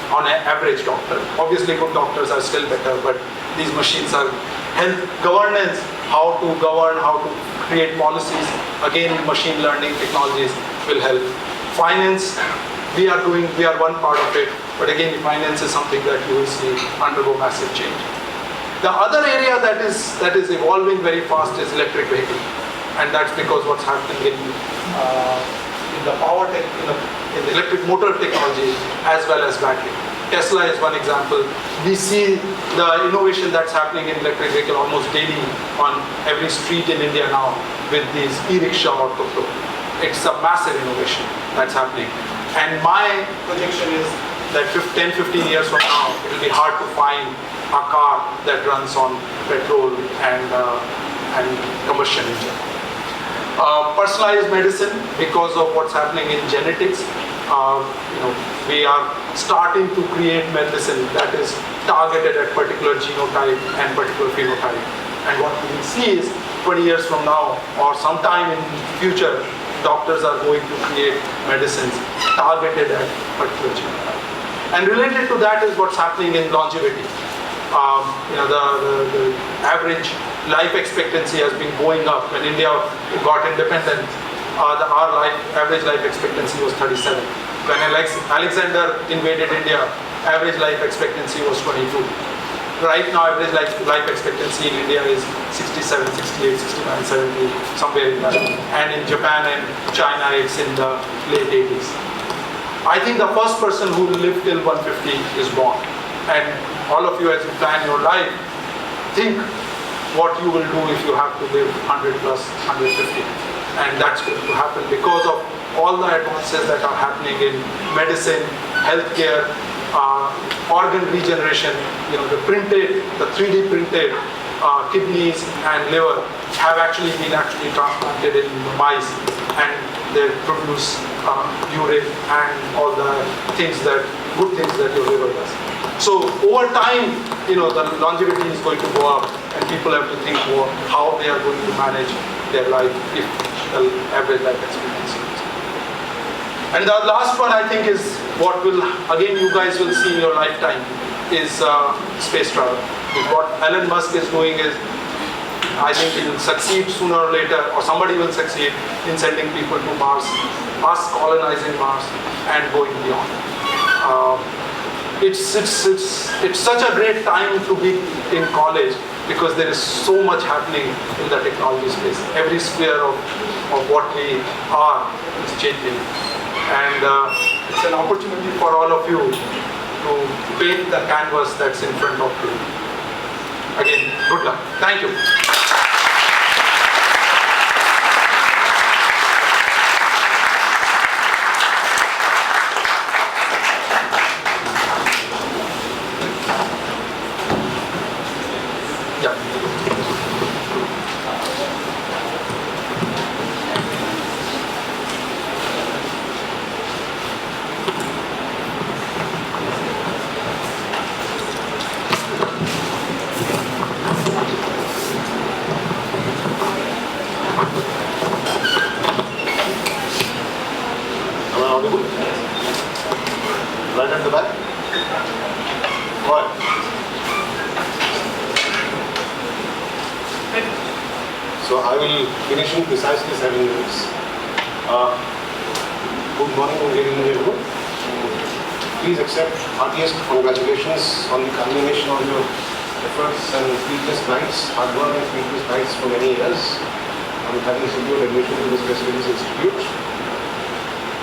on an average doctor. Obviously, good doctors are still better, but these machines are health governance, how to govern, how to create policies. Again, machine learning technologies will help. Finance, we are one part of it, but again, finance is something that you will see undergo massive change. The other area that is evolving very fast is electric vehicle, and that's because what's happening in the power tech, in the electric motor technology as well as battery. Tesla is one example. We see the innovation that's happening in electric vehicle almost daily on every street in India now with these e-rickshaw or tuk-tuk. It's a massive innovation that's happening. And my projection is that 10-15 years from now, it will be hard to find a car that runs on petrol and combustion engine. Personalized medicine, because of what's happening in genetics, we are starting to create medicine that is targeted at particular genotype and particular phenotype. And what we will see is 20 years from now or sometime in the future, doctors are going to create medicines targeted at particular genotype. And related to that is what's happening in longevity. The average life expectancy has been going up. When India got independent, our average life expectancy was 37. When Alexander invaded India, average life expectancy was 22. Right now, average life expectancy in India is 67, 68, 69, 70, somewhere in that. And in Japan and China, it's in the late 80s. I think the first person who will live till 150 is born. And all of you, as you plan your life, think what you will do if you have to live 100 plus 150. And that's going to happen because of all the advances that are happening in medicine, healthcare, organ regeneration. The 3D printed kidneys and liver have actually been transplanted in mice, and they produce urine and all the good things that your liver does. So over time, the longevity is going to go up, and people have to think more how they are going to manage their life if the average life expectancy is. And the last one, I think, is what again you guys will see in your lifetime is space travel. What Elon Musk is doing is, I think he will succeed sooner or later, or somebody will succeed in sending people to Mars, us colonizing Mars and going beyond. It's such a great time to be in college because there is so much happening in the technology space. Every sphere of what we are is changing. And it's an opportunity for all of you to paint the canvas that's in front of you. Again, good luck. Thank you. Right at the back? What? So I will finish in precisely 7 minutes. Good morning, ladies and gentlemen. Please accept heartiest congratulations on the culmination of your efforts and sleepless nights, hard work and sleepless nights for many years on having secured admission to this prestigious institute.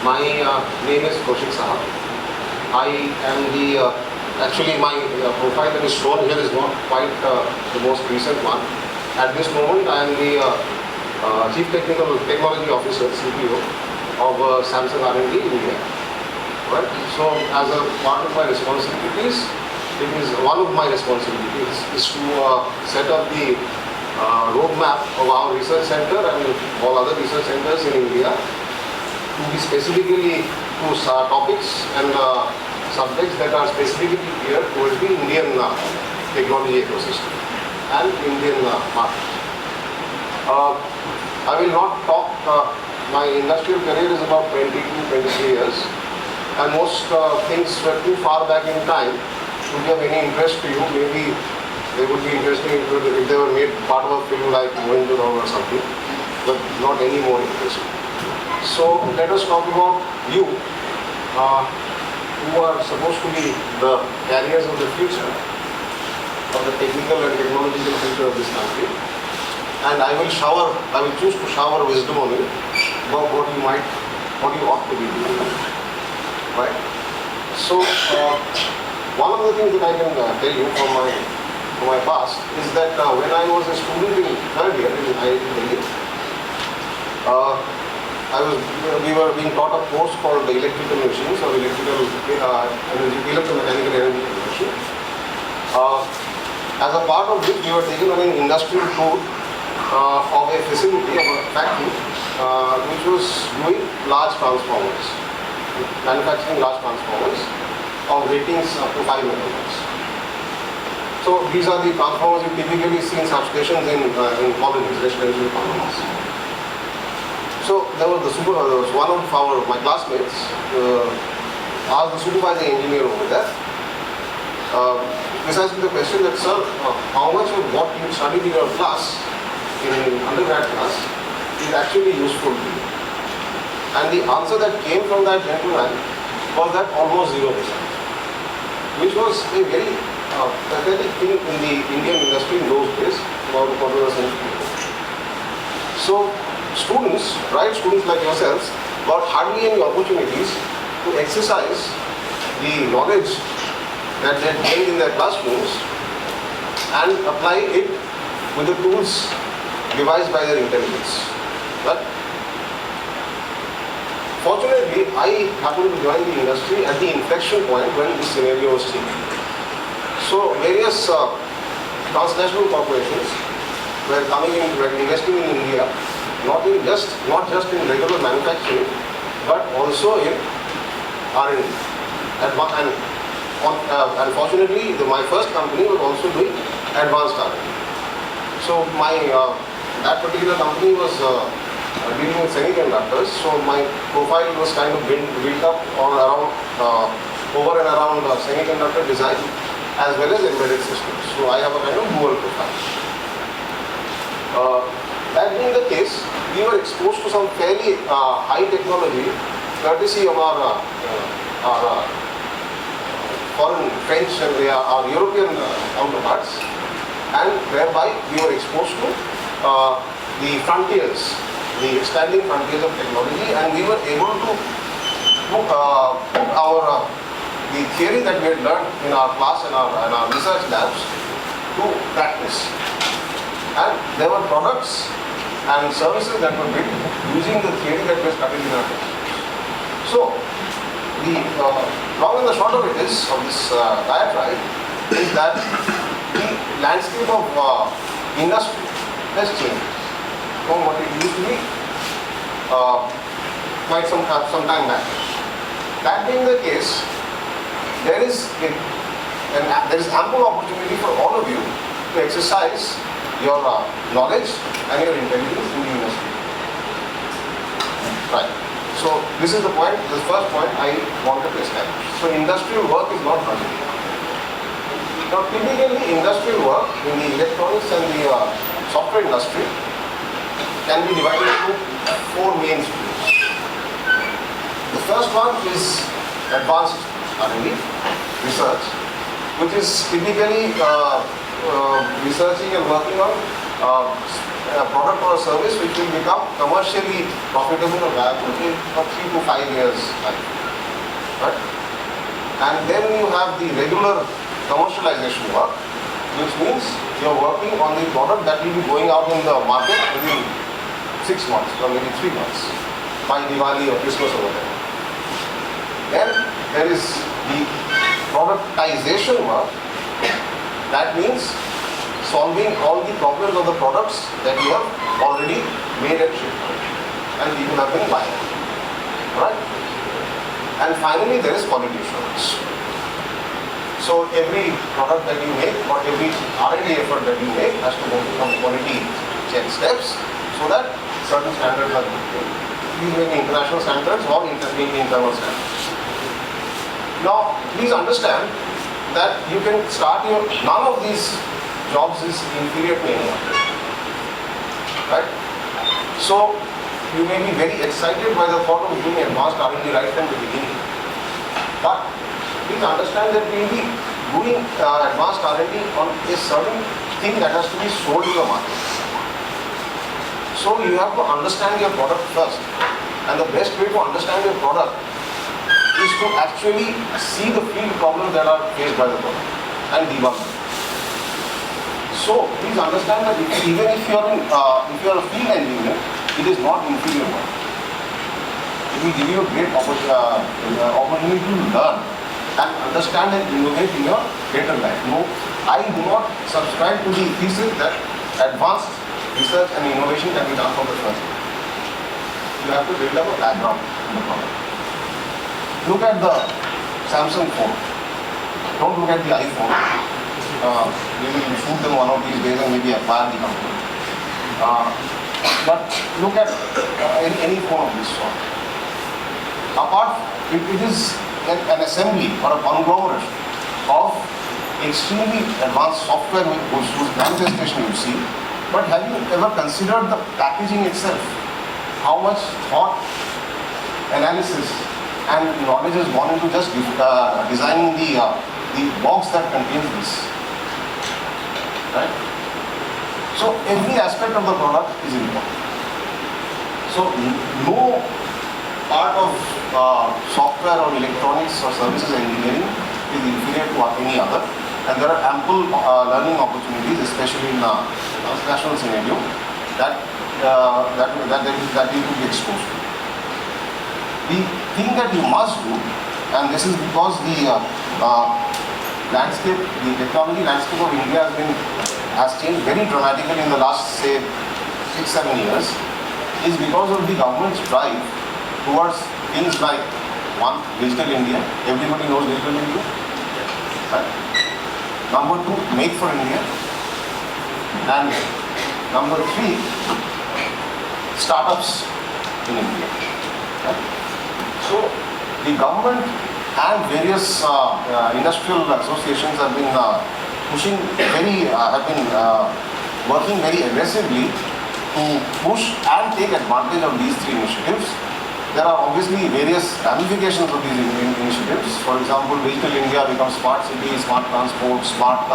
My name is Kaushik Sahab. I am actually my profile that is shown here is not quite the most recent one. At this moment, I am the Chief Technology Officer, CTO, of Samsung R&D India. Right? So, as a part of my responsibilities, one of my responsibilities is to set up the roadmap of our research center and all other research centers in India to be specifically to topics and subjects that are specifically geared towards the Indian technology ecosystem and Indian market. I will not talk, my industrial career is about 22-23 years, and most things were too far back in time to be of any interest to you. Maybe they would be interesting if they were made part of a film like Mohenjo-daro or something, but not any more interesting. So let us talk about you, who are supposed to be the carriers of the future, of the technical and technological future of this country. And I will choose to shower wisdom on you about what you ought to be doing. Right? So one of the things that I can tell you from my past is that when I was a student in third year in IIT-D, we were being taught a course called the electrical machines or electromechanical energy conversion. As a part of this, we were taken on an industrial tour of a facility, of a factory, which was doing large transformers, manufacturing large transformers of ratings up to 5 megawatts. So these are the transformers you typically see in substations in colonies, residential colonies. So there was one of my classmates asked the supervising engineer over there, precisely the question that, sir, how much of what you studied in your class, in undergrad class, is actually useful to you? And the answer that came from that gentleman was that almost 0%, which was a very pathetic thing in the Indian industry in those days, about a quarter of a century ago. So students, bright students like yourselves, got hardly any opportunities to exercise the knowledge that they gained in their classrooms and apply it with the tools devised by their intelligence. But fortunately, I happened to join the industry at the inflection point when this scenario was changing. So various transnational corporations were coming in, were investing in India, not just in regular manufacturing, but also in R&D. And fortunately, my first company was also doing advanced R&D. So that particular company was dealing with semiconductors. So my profile was kind of built up over and around semiconductor design as well as embedded systems. So I have a kind of dual profile. That being the case, we were exposed to some fairly high technology courtesy of our foreign French and our European counterparts, and whereby we were exposed to the frontiers, the expanding frontiers of technology, and we were able to put the theory that we had learned in our class and our research labs to practice. And there were products and services that were built using the theory that we studied in our textbooks. So, the long and the short of it is, of this diatribe, is that the landscape of industry has changed from what it used to be quite some time back. That being the case, there is ample opportunity for all of you to exercise your knowledge and your intelligence in the industry. Right. So this is the point, the first point I wanted to establish. So industrial work is not running. Now typically industrial work in the electronics and the software industry can be divided into 4 main streams. The first one is advanced R&D, research, which is typically researching and working on a product or a service which will become commercially profitable or viable in 3 to 5 years time. Right? And then you have the regular commercialization work, which means you are working on the product that will be going out in the market within 6 months or maybe 3 months by Diwali or Christmas or whatever. Then there is the productization work. That means solving all the problems of the products that you have already made and shipped and people have been buying. Right? And finally there is quality assurance. So every product that you make or every R&D effort that you make has to go through some quality check steps so that certain standards are maintained. These may be international standards or internal standards. Now please understand that you can start none of these jobs is inferior to anyone. Right? So you may be very excited by the thought of doing advanced R&D right from the beginning. But please understand that we will be doing advanced R&D on a certain thing that has to be sold to the market. So you have to understand your product first. And the best way to understand your product is to actually see the field problems that are faced by the product and debug them. So please understand that even if you are a field engineer, it is not inferior work. It will give you a great opportunity to learn and understand and innovate in your later life. No, I do not subscribe to the thesis that advanced research and innovation can be done from the first. You have to build up a background in the product. Look at the Samsung phone. Don't look at the iPhone. We will shoot them one of these days and maybe acquire the company. But look at any phone of this sort. It is an assembly or a conglomerate of extremely advanced software whose manifestation you see, but have you ever considered the packaging itself? How much thought, analysis and knowledge is gone into just designing the box that contains this, right? So every aspect of the product is important. So no part of software or electronics or services engineering is inferior to any other, and there are ample learning opportunities, especially in transnational scenario, that you will be exposed to. The thing that you must do, and this is because the landscape, the technology landscape of India has changed very dramatically in the last, say, 6-7 years, is because of the government's drive towards things like, one, Digital India. Everybody knows Digital India. Right? Number 2, Make for India. And number 3, startups in India. Right? So the government and various industrial associations have been working very aggressively to push and take advantage of these 3 initiatives. There are obviously various ramifications of these initiatives. For example, Digital India becomes smart city, smart transport, smart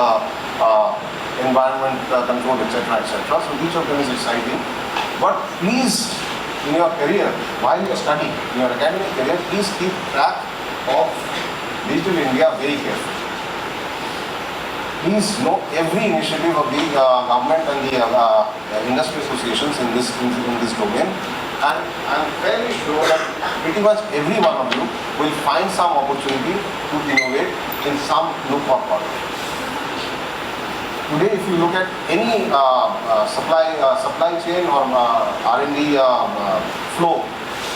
environment control, etc., etc. So each of them is exciting. But please, in your career, while you are studying, in your academic career, please keep track of Digital India very carefully. Please know every initiative of the government and the industry associations in this domain. And I am fairly sure that pretty much every one of you will find some opportunity to innovate in some nook or corner. Today, if you look at any supply chain or R&D flow,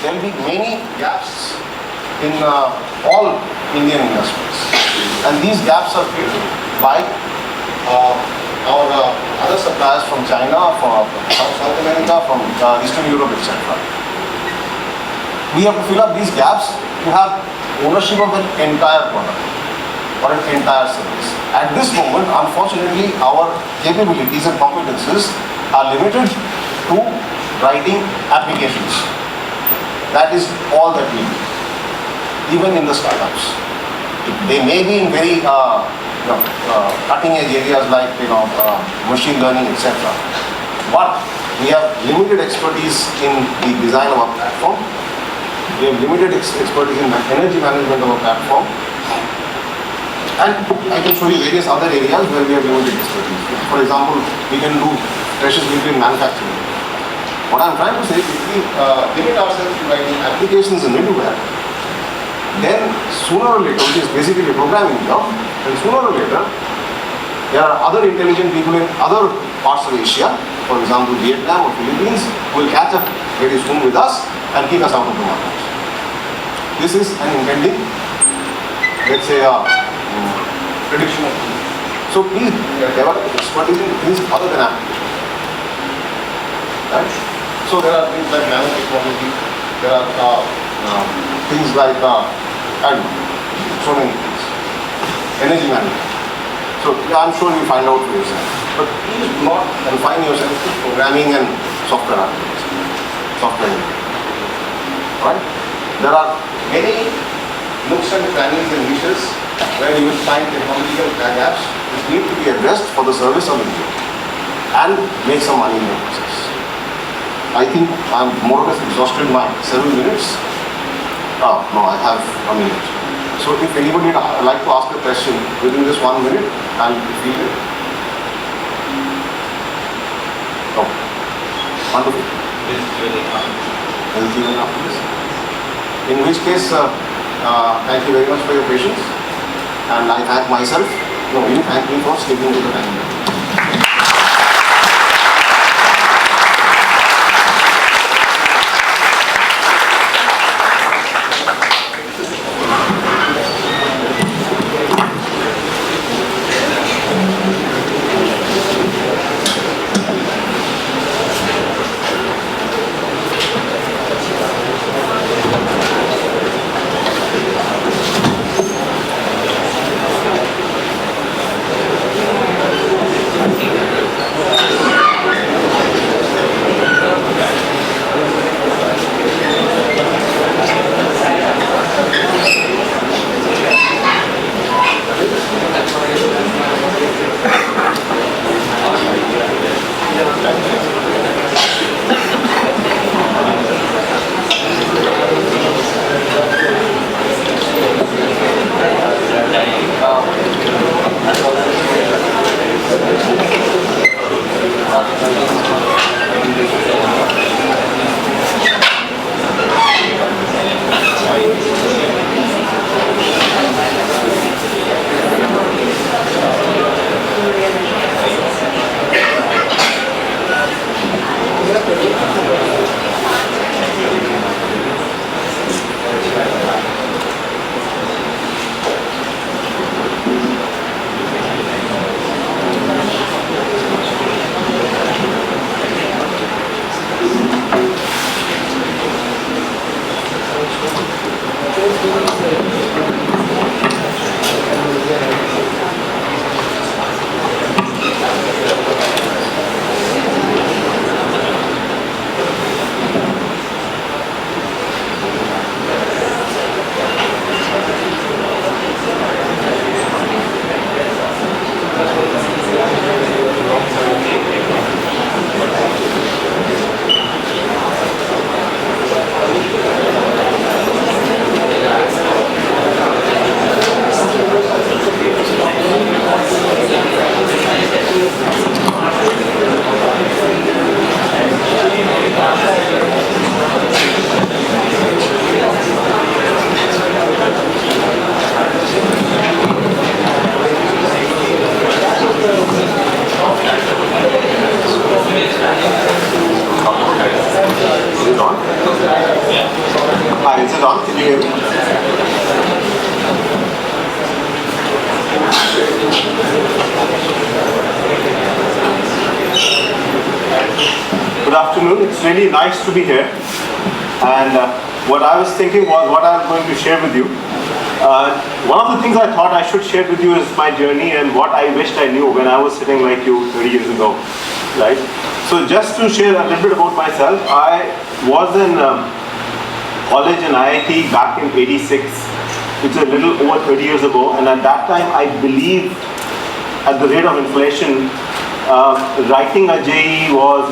there will be many gaps in all Indian industries, and these gaps are filled by our other suppliers from China, from South America, from Eastern Europe, etc. We have to fill up these gaps to have ownership of an entire product or an entire service. At this moment, unfortunately, our capabilities and competences are limited to writing applications. That is all that we do, even in the startups. They may be in very cutting edge areas like machine learning, etc. But we have limited expertise in the design of a platform. We have limited expertise in the energy management of a platform. And I can show you various other areas where we have limited expertise. For example, we can do precious metal in manufacturing. What I'm trying to say is if we limit ourselves to writing applications in middleware, then sooner or later, which is basically a programming job, then sooner or later, there are other intelligent people in other parts of Asia, for example Vietnam or Philippines, who will catch up very soon with us and kick us out of the market. This is an impending, let's say, prediction of things. So please develop expertise in things other than applications. Right? So there are things like nanotechnology, there are things like so many things. Energy management. So I'm sure you'll find out for yourself. But please do not confine yourself to programming and software applications. Software engineering. Right? There are many nooks and crannies and niches where you will find technological gaps which need to be addressed for the service of India and make some money in the process. I think I'm more or less exhausted my 7 minutes. No, I have a minute. So if anybody would like to ask a question within this 1 minute, I'll field it. Oh, wonderful. In which case, thank you very much for your patience. And I thank myself. No, you thank me for sticking to the time. it's really nice to be here. And what I was thinking was what I'm going to share with you. One of the things I thought I should share with you is my journey and what I wished I knew when I was sitting like you 30 years ago, right? So just to share a little bit about myself, I was in college in IIT back in '86, which is a little over 30 years ago. And at that time, I believed at the rate of inflation, writing a JEE was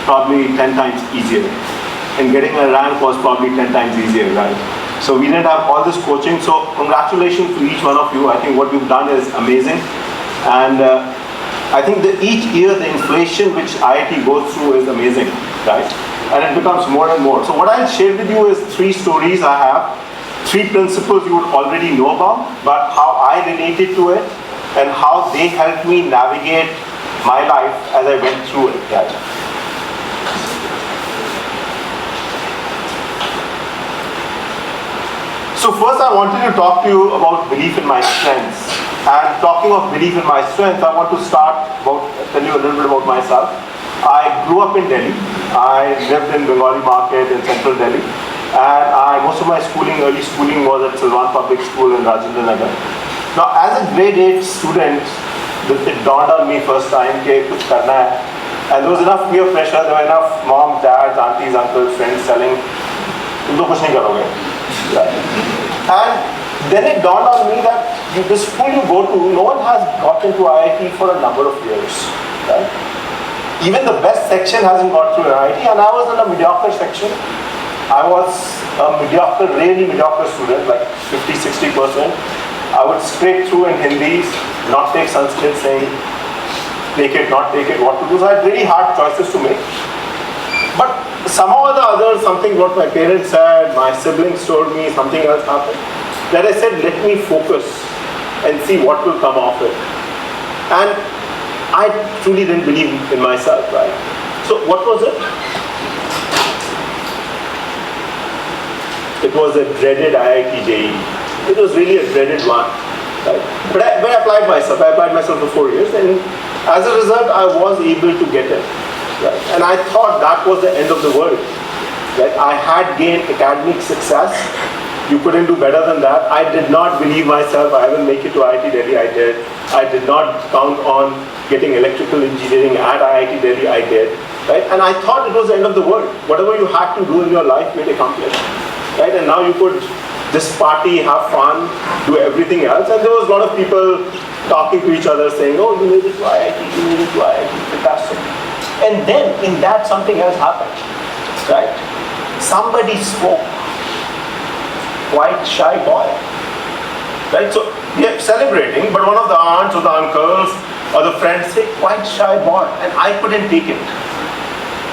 probably 10 times easier. And getting a rank was probably 10 times easier, right? So we didn't have all this coaching. So congratulations to each one of you. I think what you've done is amazing. And I think that each year the inflation which IIT goes through is amazing, right? And it becomes more and more. So what I'll share with you is 3 stories I have, 3 principles you would already know about, but how I related to it and how they helped me navigate my life as I went through it, right? So first I wanted to talk to you about belief in my strengths. And talking of belief in my strengths, I want to tell you a little bit about myself. I grew up in Delhi. I lived in Bengali Market in central Delhi. And most of my early schooling was at Silvan Public School in Rajendra Nagar. Now as a grade 8 student, it dawned on me first time that kuch karna hai. And there was enough peer pressure, there were enough moms, dads, aunties, uncles, friends telling, tum to kuch nahi karoge. And then it dawned on me that the school you go to, no one has got into IIT for a number of years. Right? Even the best section hasn't got through IIT, and I was in a mediocre section. I was a really mediocre student, like 50-60%. I would scrape through in Hindi, not take Sanskrit, saying, take it, not take it, what to do. So I had really hard choices to make. But somehow or the other, something what my parents said, my siblings told me, something else happened, that I said, let me focus and see what will come of it. And I truly didn't believe in myself, right? So what was it? It was a dreaded IIT JEE. It was really a dreaded one, right? But I applied myself. I applied myself for 4 years, and as a result, I was able to get it. Right? And I thought that was the end of the world. That I had gained academic success. You couldn't do better than that. I did not believe myself. I will make it to IIT Delhi. I did. I did not count on getting electrical engineering at IIT Delhi. I did. Right? And I thought it was the end of the world. Whatever you had to do in your life, you had accomplished. Right? And now you could just party, have fun, do everything else. And there was a lot of people talking to each other saying, oh, you made it to IIT, you made it to IIT, fantastic. And then in that something else happened, right? Somebody spoke, quite shy boy, right? So we are celebrating, but one of the aunts or the uncles or the friends say, quite shy boy, and I couldn't take it,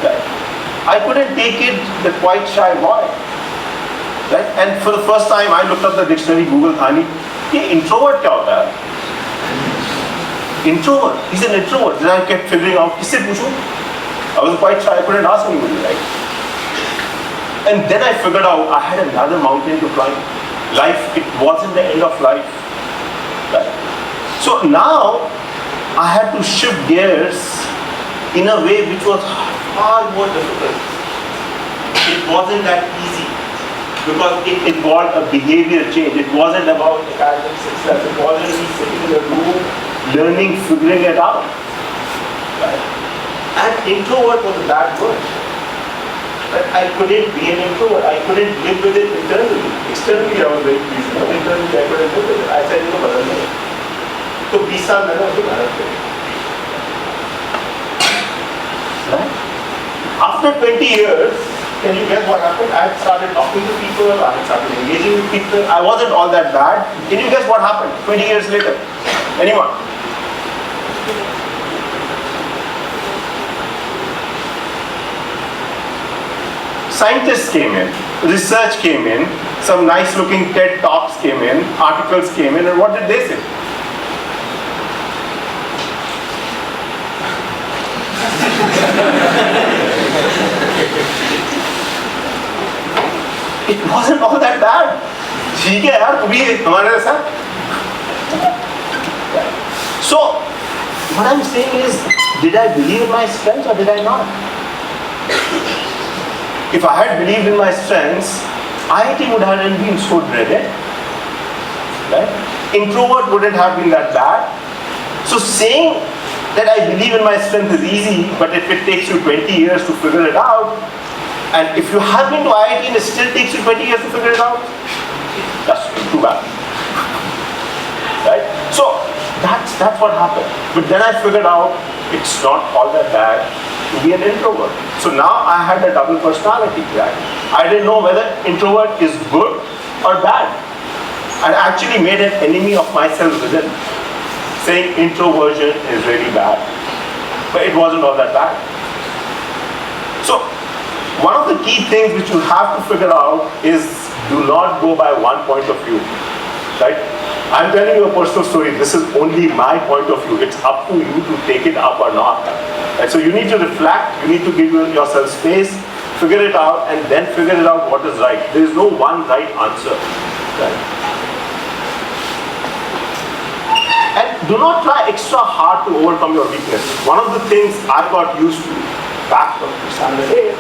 right? I couldn't take it, the quite shy boy, right? And for the first time I looked up the dictionary, Google Thani, introvert kya hota hai? Introvert. He's an introvert. Then I kept figuring out, kisse puchu? I was quite shy, I couldn't ask anybody, right? And then I figured out I had another mountain to climb. Life, it wasn't the end of life. Right? So now, I had to shift gears in a way which was far more difficult. It wasn't that easy because it involved a behavior change. It wasn't about academic success. It wasn't me sitting in a room learning, figuring it out. Right? And introvert was a bad word. Right? I couldn't be an introvert. I couldn't live with it internally. Externally I was very pleased, but internally I couldn't live with it. I said, no, badalne. So 20 साल मैंने उसको मेहनत करी. Right? After 20 years, can you guess what happened? I had started talking to people, I had started engaging with people. I wasn't all that bad. Can you guess what happened 20 years later? Anyone? Scientists came in, research came in, some nice looking TED Talks came in, articles came in, and what did they say? It wasn't all that bad. ठीक है यार, तू भी हमारे जैसा. So, what I'm saying is, did I believe in my strengths or did I not? if I had believed in my strengths, IIT would have been so dreaded. Right? Introvert wouldn't have been that bad. So saying that I believe in my strength is easy, but if it takes you 20 years to figure it out, and if you have been to IIT and it still takes you 20 years to figure it out, that's too bad. Right? So that's what happened. But then I figured out it's not all that bad to be an introvert. So now I had a double personality. Right? I didn't know whether introvert is good or bad. I actually made an enemy of myself within, saying introversion is really bad. But it wasn't all that bad. So one of the key things which you have to figure out is do not go by one point of view. Right? I'm telling you a personal story. This is only my point of view. It's up to you to take it up or not. Right? So you need to reflect. You need to give yourself space, figure it out, and then figure it out what is right. There is no one right answer. Right? And do not try extra hard to overcome your weakness. One of the things I got used to back from standard 8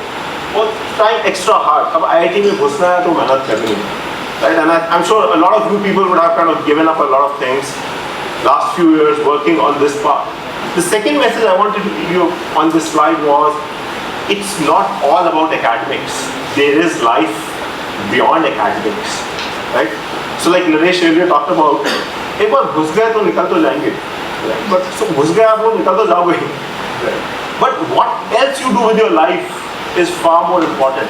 was trying extra hard. अब IIT में घुसना है तो मेहनत करनी है. Right? And I'm sure a lot of you people would have kind of given up a lot of things last few years working on this part. The second message I wanted to give you on this slide was, it's not all about academics. There is life beyond academics. Right? So like Naresh earlier talked about, एक बार घुस गए तो निकल तो जाएंगे, but so घुस गए आप लोग निकल तो जाओगे. But what else you do with your life is far more important,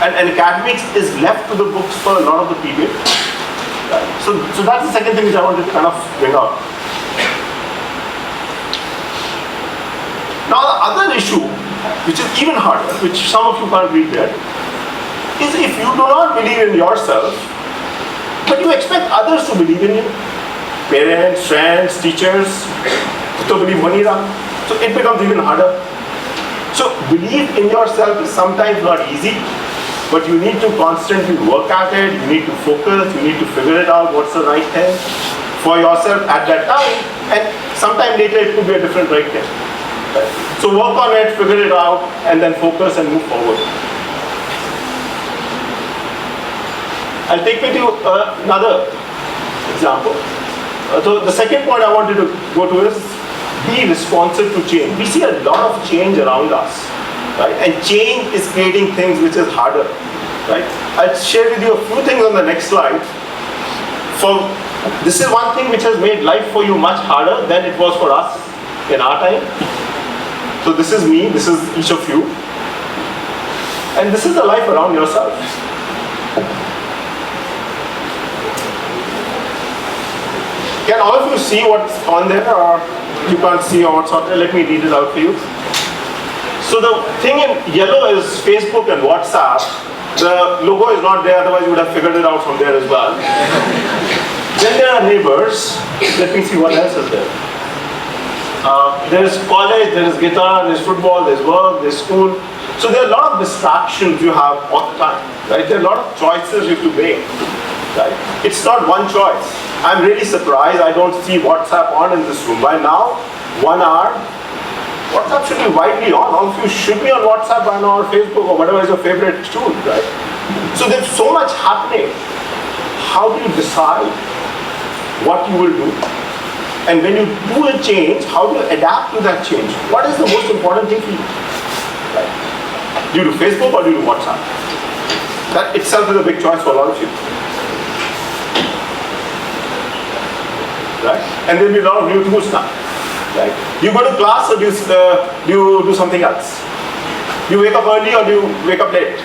and academics is left to the books for a lot of the people. So that's the second thing which I wanted to kind of bring out. Now the other issue, which is even harder, which some of you can't read there, is if you do not believe in yourself, but you expect others to believe in you. Parents, friends, teachers, to believe Manira. So it becomes even harder. So believe in yourself is sometimes not easy, but you need to constantly work at it, you need to focus, you need to figure it out what's the right thing for yourself at that time, and sometime later it could be a different right thing. Right? So work on it, figure it out, and then focus and move forward. I'll take you to another example. So the second point I wanted to go to is be responsive to change. We see a lot of change around us, right? And change is creating things which is harder, right? I'll share with you a few things on the next slide. This is one thing which has made life for you much harder than it was for us in our time. So this is me, this is each of you. And this is the life around yourself. Can all of you see what's on there, or you can't see what's on there? Let me read it out for you. So the thing in yellow is Facebook and WhatsApp. The logo is not there, otherwise you would have figured it out from there as well. Then there are neighbors. Let me see what else is there. There is college, there is guitar, there is football, there is work, there is school. So there are a lot of distractions you have all the time, right? There are a lot of choices you have to make, right? It's not one choice. I'm really surprised I don't see WhatsApp on in this room. By now, 1 hour, WhatsApp should be widely on. All of you should be on WhatsApp by now, or Facebook, or whatever is your favorite tool, right? So there's so much happening. How do you decide what you will do? And when you do a change, how do you adapt to that change? What is the most important thing for you? Right? Do you do Facebook or do you do WhatsApp? That itself is a big choice for a lot of you. Right? And there'll be a lot of new tools now. Right? You go to class or do you do something else? Do you wake up early or do you wake up late?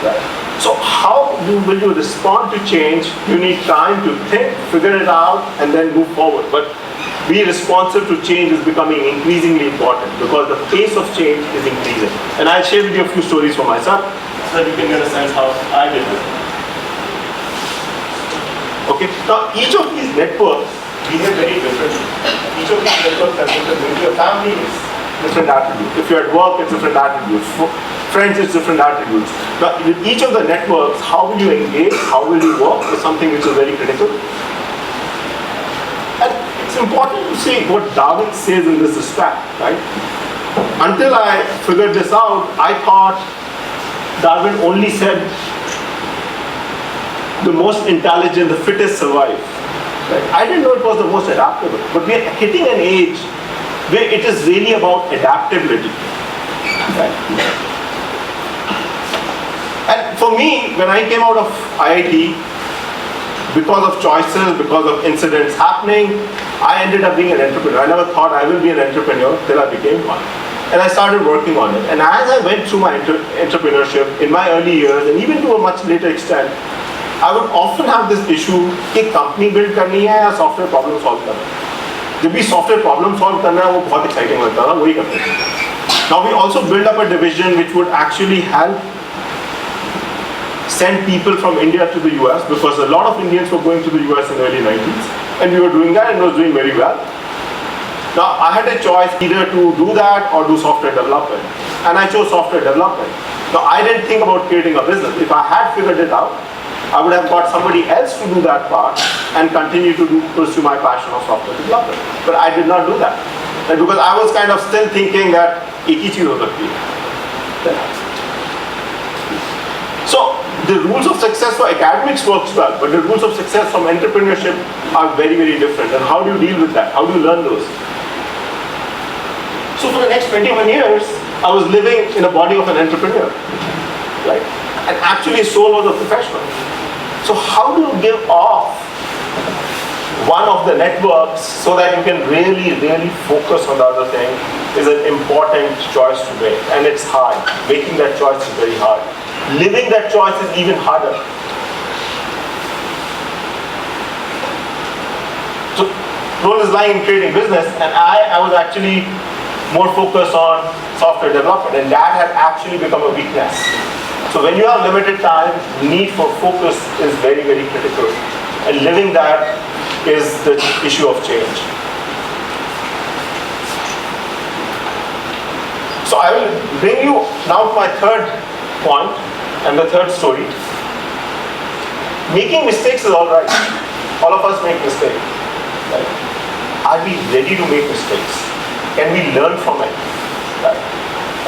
Right? So how will you respond to change? You need time to think, figure it out, and then move forward. But be responsive to change is becoming increasingly important because the pace of change is increasing. And I'll share with you a few stories for myself so that you can get a sense how I did it. Okay, now each of these networks behave very differently. Each of these networks has different things. Your family is different attributes. If you're at work, it's different attributes. Friends, it's different attributes. Now, with each of the networks, how will you engage, how will you work is something which is very critical. And it's important to see what Darwin says in this respect, right? Until I figured this out, I thought Darwin only said the most intelligent, the fittest survive. Right? I didn't know it was the most adaptable, but we are hitting an age where it is really about adaptability. Right? And for me, when I came out of IIT, because of choices, because of incidents happening, I ended up being an entrepreneur. I never thought I will be an entrepreneur till I became one. And I started working on it. And as I went through my entrepreneurship in my early years, and even to a much later extent, I would often have this issue कि company build करनी है या software problem solve करना है. जब भी software problem solve करना है वो बहुत exciting लगता था, वही करते थे. Now we also build up a division which would actually help send people from India to the US, because a lot of Indians were going to the US in the early 90s, and we were doing that and it was doing very well. Now I had a choice either to do that or do software development, and I chose software development. Now I didn't think about creating a business. If I had figured it out, I would have got somebody else to do that part and continue to pursue my passion of software development. But I did not do that, right? Because I was kind of still thinking that एक ही चीज हो सकती है. So the rules of success for academics works well, but the rules of success from entrepreneurship are very, very different. And how do you deal with that? How do you learn those? So for the next 21 years, I was living in a body of an entrepreneur, right? And actually soul was a professional. So how do you give off one of the networks so that you can really, really focus on the other thing is an important choice to make. And it's hard. Making that choice is very hard. Living that choice is even harder. So role is lying in creating business, and I was actually more focused on software development, and that had actually become a weakness. So when you have limited time, need for focus is very, very critical. And living that is the issue of change. So I will bring you now to my third point and the third story. Making mistakes is all right. All of us make mistakes. Right? Are we ready to make mistakes? Can we learn from it? Right?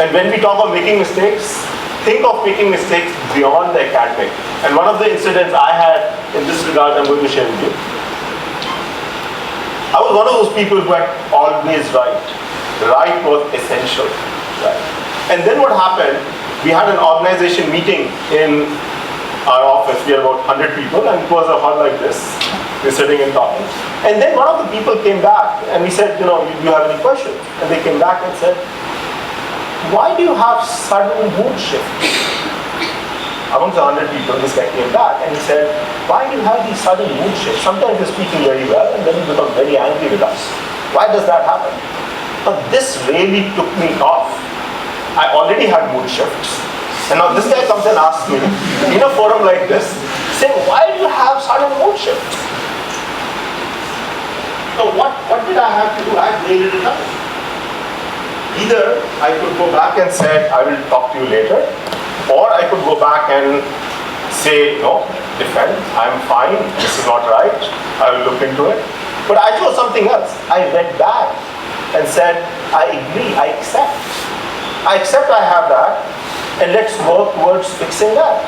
And when we talk of making mistakes, think of making mistakes beyond the academic. And one of the incidents I had in this regard, I'm going to share with you. I was one of those people who had always right. Right was essential. Right? And then what happened, we had an organization meeting in our office. We had about 100 people, and it was a hall like this. We were sitting and talking. And then one of the people came back and we said, do you have any questions? And they came back and said, why do you have sudden mood shifts? Amongst the 100 people, this guy came back and he said, why do you have these sudden mood shifts? Sometimes you're speaking very well and then you become very angry with us. Why does that happen? But this really took me off. I already had mood shifts. And now this guy comes and asks me, in a forum like this, saying, why do you have sudden mood shifts? So what did I have to do? I made it enough. Either I could go back and say, I will talk to you later, or I could go back and say, no, defend, I'm fine, this is not right, I will look into it. But I chose something else. I went back and said, I agree, I accept. I accept I have that, and let's work towards fixing that.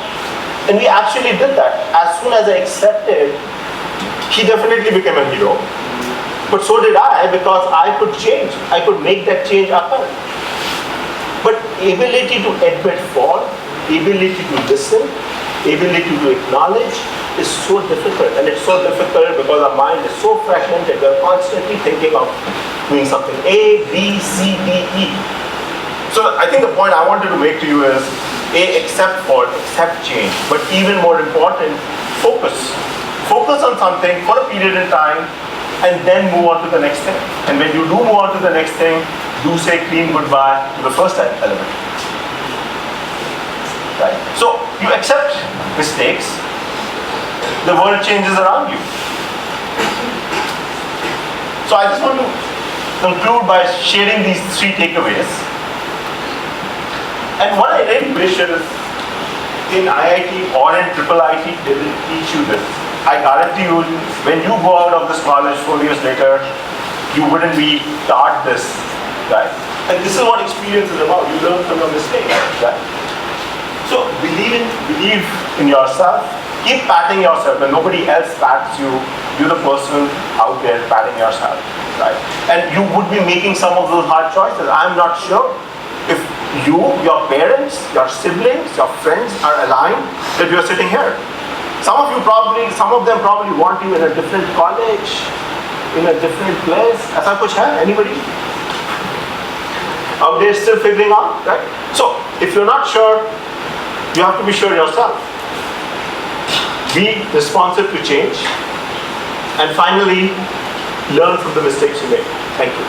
And we actually did that. As soon as I accepted, he definitely became a hero. But so did I, because I could change. I could make that change happen. But ability to admit fault, ability to listen, ability to acknowledge is so difficult. And it's so difficult because our mind is so fragmented. We're constantly thinking of doing something A, B, C, D, E. So I think the point I wanted to make to you is, A, accept fault, accept change. But even more important, focus. Focus on something for a period of time, and then move on to the next thing. And when you do move on to the next thing, do say clean goodbye to the first element. Right? So you accept mistakes, the world changes around you. So I just want to conclude by sharing these three takeaways. And what I really wish is, in IIT or in IIIT, they will teach you this. I guarantee you, when you go out of this college 4 years later, you wouldn't be taught this, right? And this is what experience is about. You learn from your mistakes, right? So believe in yourself. Keep patting yourself. When nobody else pats you, you're the person out there patting yourself, right? And you would be making some of those hard choices. I'm not sure if you, your parents, your siblings, your friends are aligned that you're sitting here. Some of them probably want you in a different college, in a different place. ऐसा कुछ है? Anybody? Out there still figuring out, right? So, if you're not sure, you have to be sure yourself. Be responsive to change. And finally, learn from the mistakes you make. Thank you.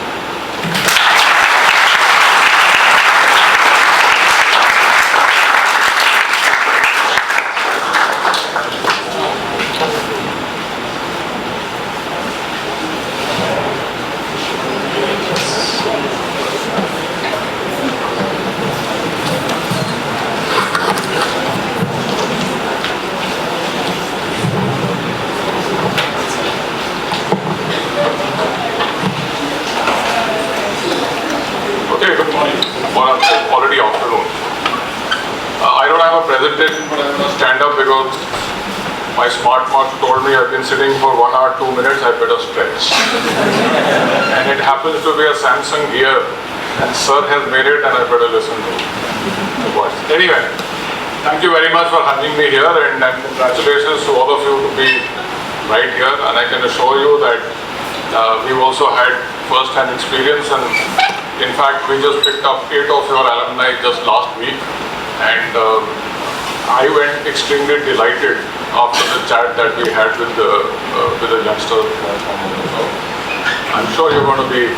Already afternoon. I don't have a presentation, but I'm going to stand up because my smart watch told me I've been sitting for 1 hour 2 minutes, I better stretch. And it happens to be a Samsung Gear, and sir has made it, and I better listen to the voice. Anyway, thank you very much for having me here, and congratulations to all of you to be right here. And I can assure you that we've also had first-hand experience, and in fact, we just picked up 8 of your alumni just last week, and I went extremely delighted after the chat that we had with the youngsters. So I'm sure you're going to be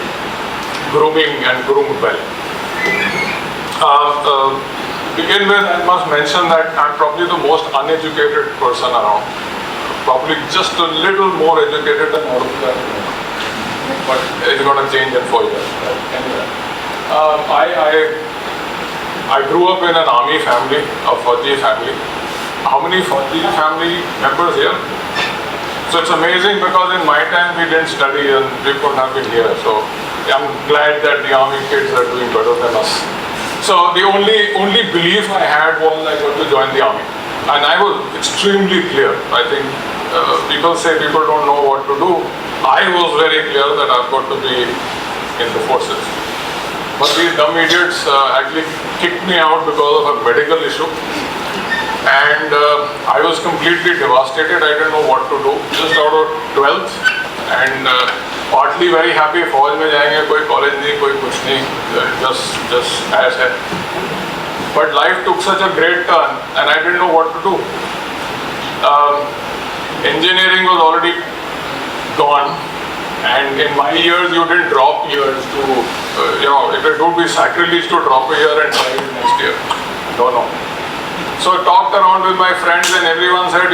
grooming and groomed well. Begin with, I must mention that I'm probably the most uneducated person around. Probably just a little more educated than all of them. But it's going to change in 4 years. Anyway, I grew up in an army family, a Fauji family. How many Fauji family members here? So it's amazing because in my time we didn't study and we couldn't have been here. So I'm glad that the army kids are doing better than us. So the only belief I had was I got to join the army. And I was extremely clear. I think people say people don't know what to do. I was very clear that I've got to be in the forces. But these dumb idiots actually kicked me out because of a medical issue. And I was completely devastated. I didn't know what to do. Just out of 12th and partly very happy. फौज में जाएंगे, कोई college नहीं, कोई कुछ नहीं, just as है. But life took such a great turn, and I didn't know what to do. Engineering was already gone, and in my years you didn't drop years to, it would be sacrilege to drop a year and try it next year. No. So I talked around with my friends and everyone said,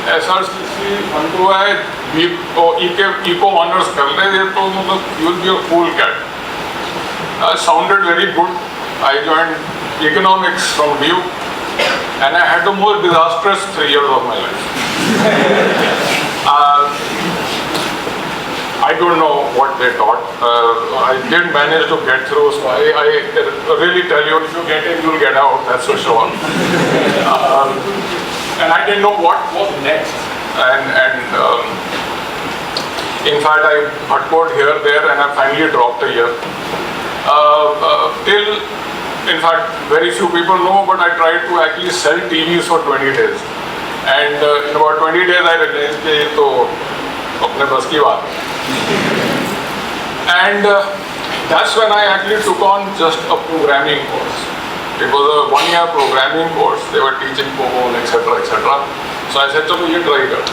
SRCC Bantu hai, eco honors kar le, you'll be a cool cat. Sounded very good. I joined economics from DU, and I had the most disastrous 3 years of my life. I don't know what they taught. I did manage to get through, so I really tell you, if you get in, you'll get out, that's for sure. And I didn't know what was next. And in fact, I buttoned here, there, and I finally dropped a year. Till, in fact, very few people know, but I tried to actually sell TVs for 20 days. And in about 20 days, I realized that ये तो अपने बस की बात. And that's when I actually took on just a programming course. It was a 1-year programming course. They were teaching COBOL, etc., etc. So I said, "Chalo, ye try kar."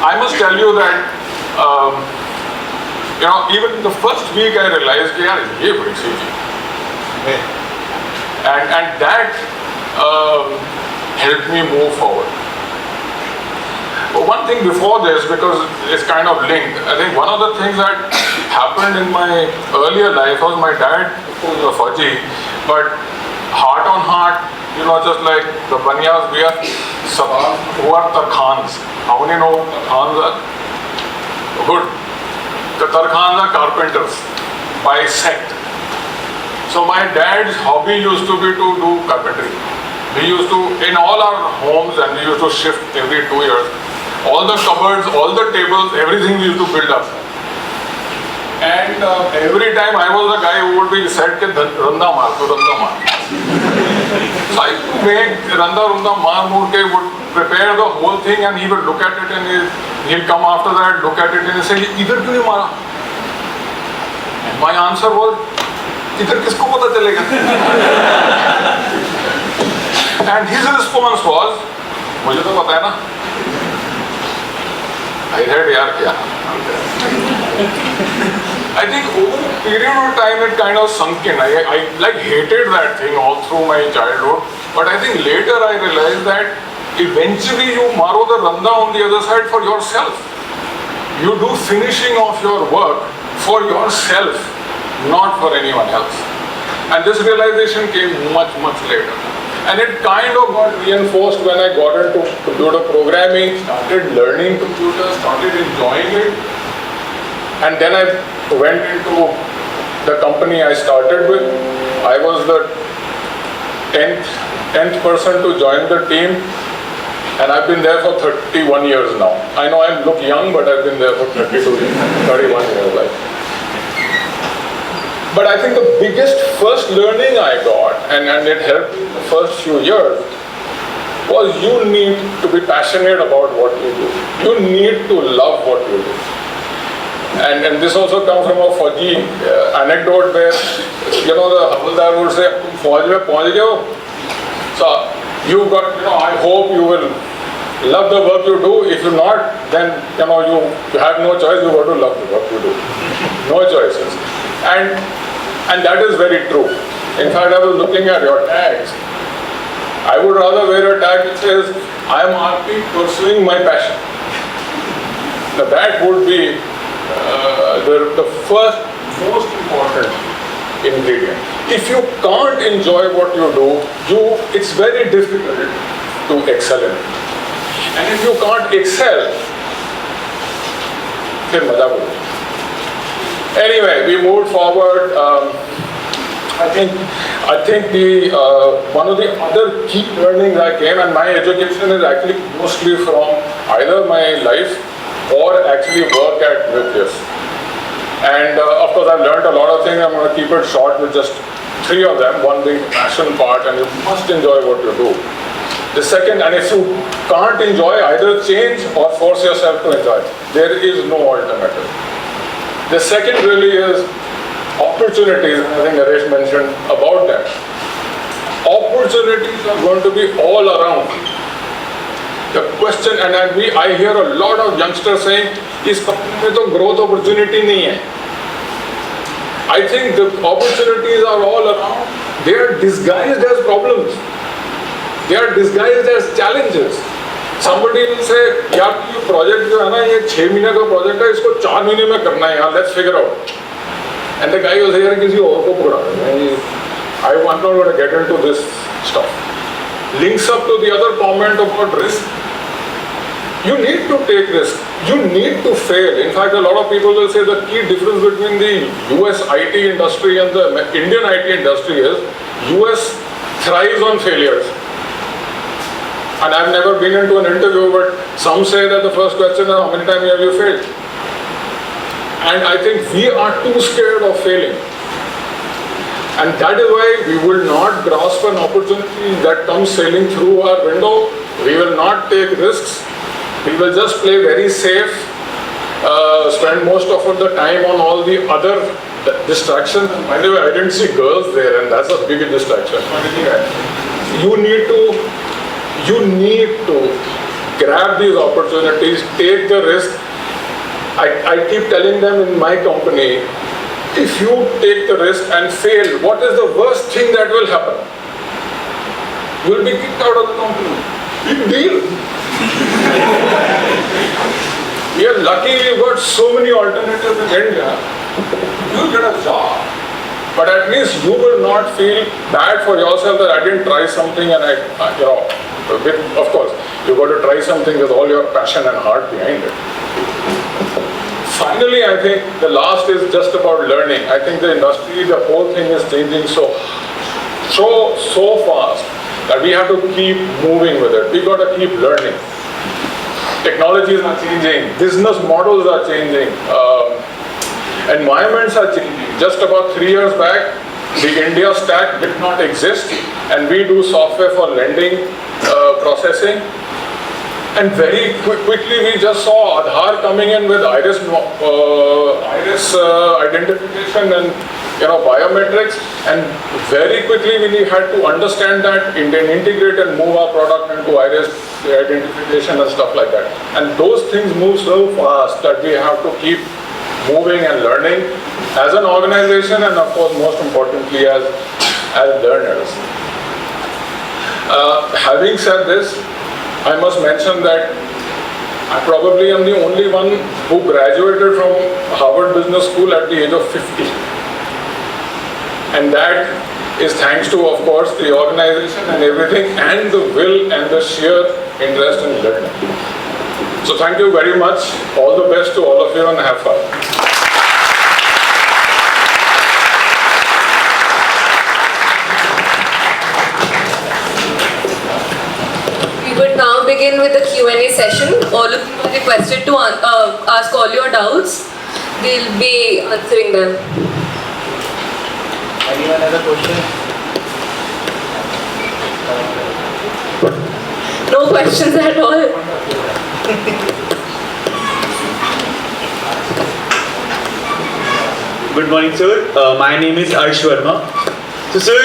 I must tell you that, even the first week I realized, yaar, ye badi si cheez. And that helped me move forward. But one thing before this, because it's kind of linked, I think one of the things that happened in my earlier life was my dad was a Fauji, but heart on heart, just like the Banyas, we are who are Tarkhans. How many know what Tarkhans are? Good. The Tarkhans are carpenters by sect. So my dad's hobby used to be to do carpentry. We used to, in all our homes, and we used to shift every 2 years, all the cupboards, all the tables, everything we used to build up. And every time I was the guy who would be said, Randa maar, to Randa maar. So I used to make Randa maar Murke would prepare the whole thing, and he would look at it, and he'll come after that, look at it, and say, Idhar kyun nahi mara? And my answer was, Idhar kisko pata chalega? And his response was, mujhe to pata hai na. I said, yaar kya? I think over a period of time it kind of sunk in. I like hated that thing all through my childhood. But I think later I realized that eventually you maro the randa on the other side for yourself. You do finishing of your work for yourself, not for anyone else. And this realization came much, much later. And it kind of got reinforced when I got into computer programming, started learning computers, started enjoying it. And then I went into the company I started with. I was the 10th person to join the team. And I've been there for 31 years now. I know I look young, but I've been there for 31 years. But I think the biggest first learning I got, and it helped the first few years, was you need to be passionate about what you do. You need to love what you do. And this also comes from a Fauji anecdote where, the Havaldar would say, Fauj mein pahunch gaye ho. So you've got, I hope you will love the work you do. If you're not, then, you have no choice. You've got to love the work you do. No choices. And that is very true. In fact, I was looking at your tags. I would rather wear a tag which says, I am happy pursuing my passion. Now that would be the first most important ingredient. If you can't enjoy what you do, it's very difficult to excel in it. And if you can't excel, then maza karo. Anyway, we moved forward. I think the one of the other key learnings I came, and my education is actually mostly from either my life or actually work at Nucleus. And of course, I've learned a lot of things. I'm going to keep it short with just 3 of them. One being the passion part, and you must enjoy what you do. The second, and if you can't enjoy, either change or force yourself to enjoy. There is no alternative. The second really is opportunities. I think Naresh mentioned about them. Opportunities are going to be all around. The question, and I hear a lot of youngsters saying, "Is company mein to growth opportunity nahi hai." I think the opportunities are all around. They are disguised as problems. They are disguised as challenges. Somebody will say, "यार ये project जो है ना, ये 6 महीने का project है, इसको 4 महीने में करना है यार. Let's figure out." And the guy will say, "यार किसी और को पकड़ा." I'm not going to get into this stuff. Links up to the other comment about risk. You need to take risk. You need to fail. In fact, a lot of people will say the key difference between the US IT industry and the Indian IT industry is US thrives on failures. And I've never been into an interview, but some say that the first question is, how many times have you failed? And I think we are too scared of failing. And that is why we will not grasp an opportunity that comes sailing through our window. We will not take risks. We will just play very safe, spend most of the time on all the other distractions. By the way, I didn't see girls there, and that's a big distraction. You need to grab these opportunities, take the risk. I keep telling them in my company, if you take the risk and fail, what is the worst thing that will happen? You will be kicked out of the company. Big deal. We are lucky we've got so many alternatives in India. You'll get a job. But at least you will not feel bad for yourself that I didn't try something and of course, you've got to try something with all your passion and heart behind it. finally, I think the last is just about learning. I think the industry, the whole thing is changing so fast that we have to keep moving with it. We got to keep learning. Technologies are changing, business models are changing, environments are changing. Just about 3 years back, the India stack did not exist, and we do software for lending processing. And very quickly we just saw Aadhaar coming in with iris identification and biometrics, and very quickly we had to understand that, integrate and move our product into iris identification and stuff like that. And those things move so fast that we have to keep moving and learning as an organization, and of course most importantly as learners. Having said this, I must mention that I probably am the only one who graduated from Harvard Business School at the age of 50. And that is thanks to, of course, the organization and everything, and the will and the sheer interest in learning. So thank you very much. All the best to all of you, and have fun. Now begin with the Q&A session. All of you are requested to ask all your doubts. We'll be answering them. Anyone has a question? No questions at all. Good morning, sir. My name is Arsh Verma. So, sir,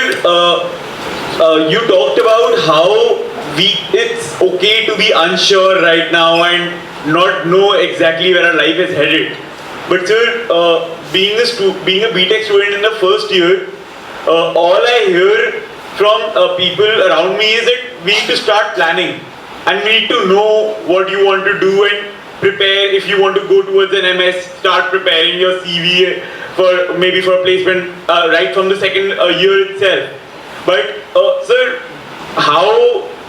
you talked about how it's okay to be unsure right now and not know exactly where our life is headed. But sir, being a BTech student in the first year, all I hear from people around me is that we need to start planning, and we need to know what you want to do and prepare. If you want to go towards an MS, start preparing your CV for maybe for a placement right from the second year itself. But sir,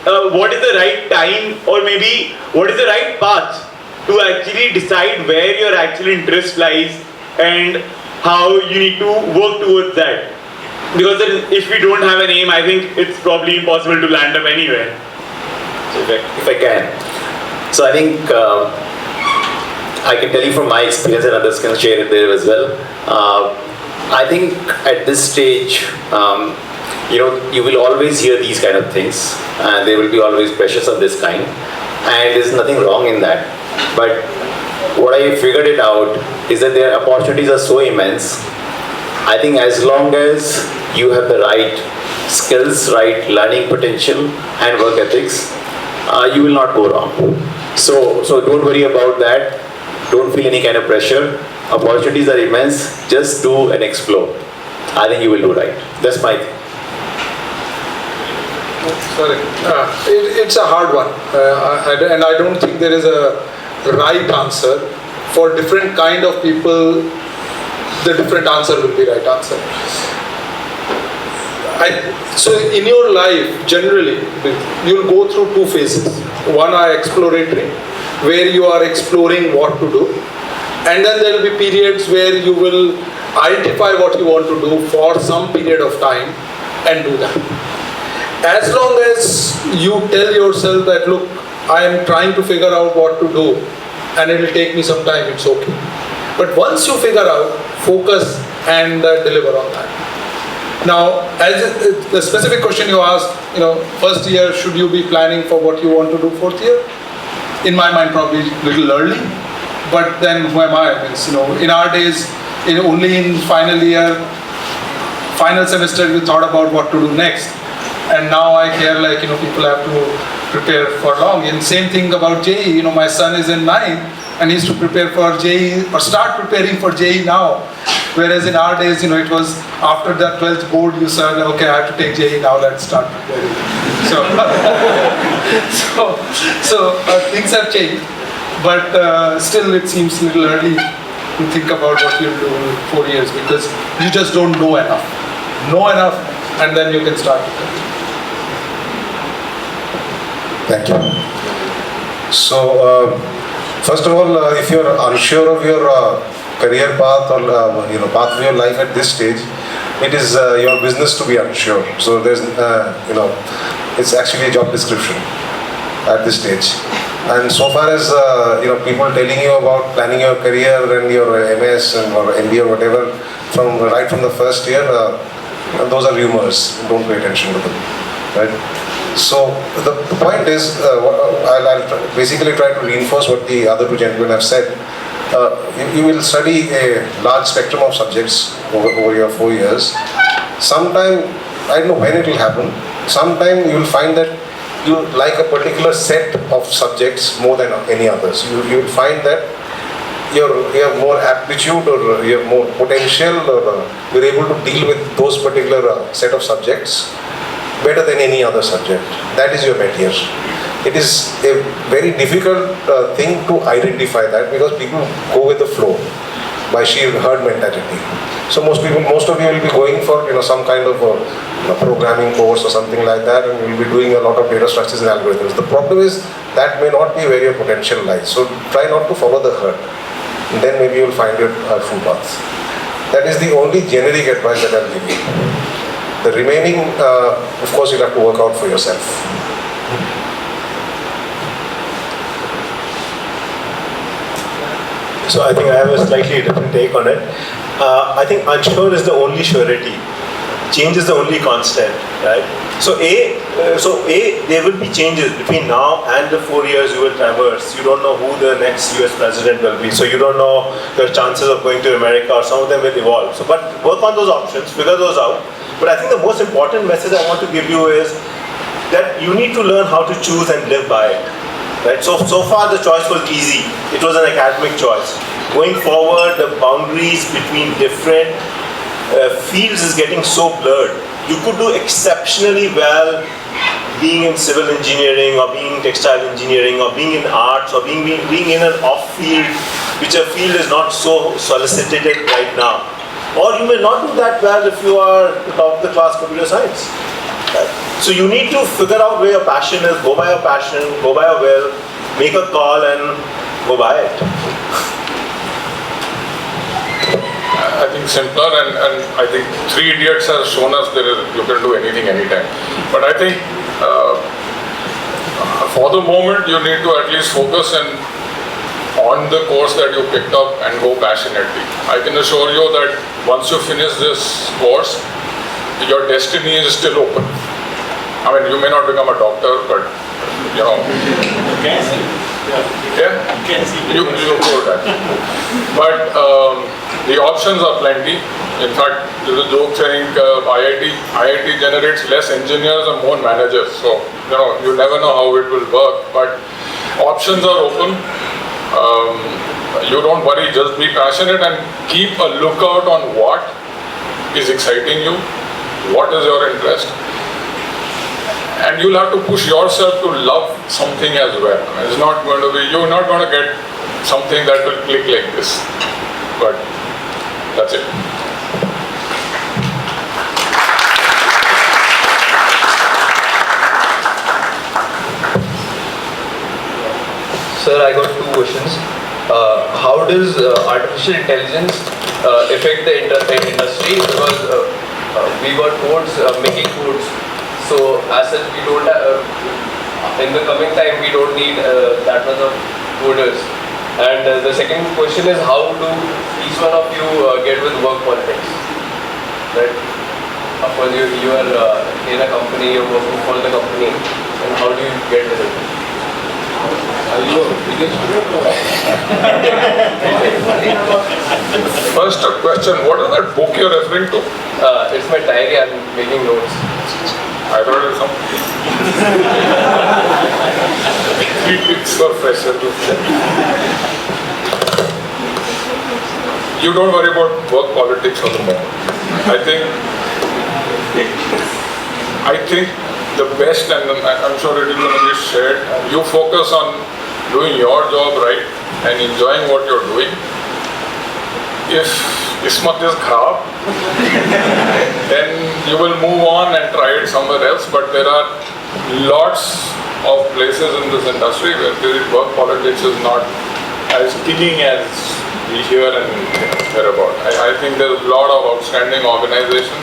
what is the right time, or maybe what is the right path to actually decide where your actual interest lies and how you need to work towards that? Because if we don't have an aim, I think it's probably impossible to land up anywhere. So if I can. So I think I can tell you from my experience, and others can share it there as well. I think at this stage, you will always hear these kind of things, and there will be always pressures of this kind, and there's nothing wrong in that. But what I figured it out is that their opportunities are so immense. I think as long as you have the right skills, right learning potential and work ethics, you will not go wrong. So don't worry about that. Don't feel any kind of pressure. Opportunities are immense. Just do and explore. I think you will do right. That's my thing. Sorry, it's a hard one, and I don't think there is a right answer. For different kind of people, the different answer will be right answer. So in your life, generally, you'll go through two phases. One are exploratory, where you are exploring what to do, and then there will be periods where you will identify what you want to do for some period of time and do that. As long as you tell yourself that, look, I am trying to figure out what to do and it will take me some time, it's okay. But once you figure out, focus and deliver on that. Now, as the specific question you asked, first year, should you be planning for what you want to do fourth year? In my mind, probably a little early, but then who am I? In our days, only in final year, final semester, we thought about what to do next. And now I hear people have to prepare for long. And same thing about JEE. My son is in 9th and he's to prepare for JEE or start preparing for JEE now. Whereas in our days, it was after the 12th board you said, okay, I have to take JEE now, let's start preparing. So things have changed, but still it seems a little early to think about what you'll do in 4 years, because you just don't know enough. Know enough, and then you can start preparing. Thank you. So, First of all, if you're unsure of your career path or path of your life at this stage, it is your business to be unsure. So there's it's actually a job description at this stage. And so far as people telling you about planning your career and your MS or MBA or whatever right from the first year, those are rumors. Don't pay attention to them, right? So the point is, I'll basically try to reinforce what the other two gentlemen have said. You will study a large spectrum of subjects over your 4 years. Sometime, I don't know when it will happen, sometime you will find that you like a particular set of subjects more than any others. You will find that you have more aptitude or you have more potential, or you're able to deal with those particular set of subjects better than any other subject. That is your métier. It is a very difficult thing to identify that, because people go with the flow by sheer herd mentality. So most of you will be going for some kind of programming course or something like that, and you'll be doing a lot of data structures and algorithms. The problem is that may not be where your potential lies. So try not to follow the herd. And then maybe you'll find your true path. That is the only generic advice that I'll give you. The remaining, of course, you'll have to work out for yourself. So I think I have a slightly different take on it. I think unsure is the only surety. Change is the only constant, right? So there will be changes between now and the 4 years you will traverse. You don't know who the next US president will be. So you don't know your chances of going to America, or some of them will evolve. So, but work on those options, figure those out. But I think the most important message I want to give you is that you need to learn how to choose and live by it. Right? So far the choice was easy. It was an academic choice. Going forward, the boundaries between different fields is getting so blurred. You could do exceptionally well being in civil engineering, or being in textile engineering, or being in arts, or being in an off field, which a field is not so solicited right now. Or you may not do that well if you are top of the class computer science. Right? So you need to figure out where your passion is, go by your passion, go by your will, make a call and go by it. I think simpler, and I think Three Idiots has shown us you can do anything anytime. But I think for the moment you need to at least focus on the course that you picked up and go passionately. I can assure you that once you finish this course, your destiny is still open. I mean, you may not become a doctor, but you can see. Yeah, you can see. You go that. But the options are plenty. In fact, there's a joke saying IIT generates less engineers and more managers. So you never know how it will work. But options are open. You don't worry. Just be passionate and keep a lookout on what is exciting you. What is your interest? And you'll have to push yourself to love something as well. It's not going to be, you're not going to get something that will click like this. But that's it. Sir, I got two questions. How does artificial intelligence affect the industry? Because we got codes, making codes. So as such, we don't in the coming time, we don't need that much of coders. And the second question is, how do each one of you get with work politics? Right? Of course, you are in a company, you're working for the company, and how do you get with it? First question, what is that book you're referring to? It's my diary, I'm making notes. I thought it was something. 3 tips for fresher. You don't worry about work politics for the moment. I think the best, and I'm sure it is going to be shared, you focus on doing your job right and enjoying what you're doing. If Ismat is kharab, then you will move on and try it somewhere else. But there are lots of places in this industry where work politics is not as killing as we hear and hear about. I think there's a lot of outstanding organization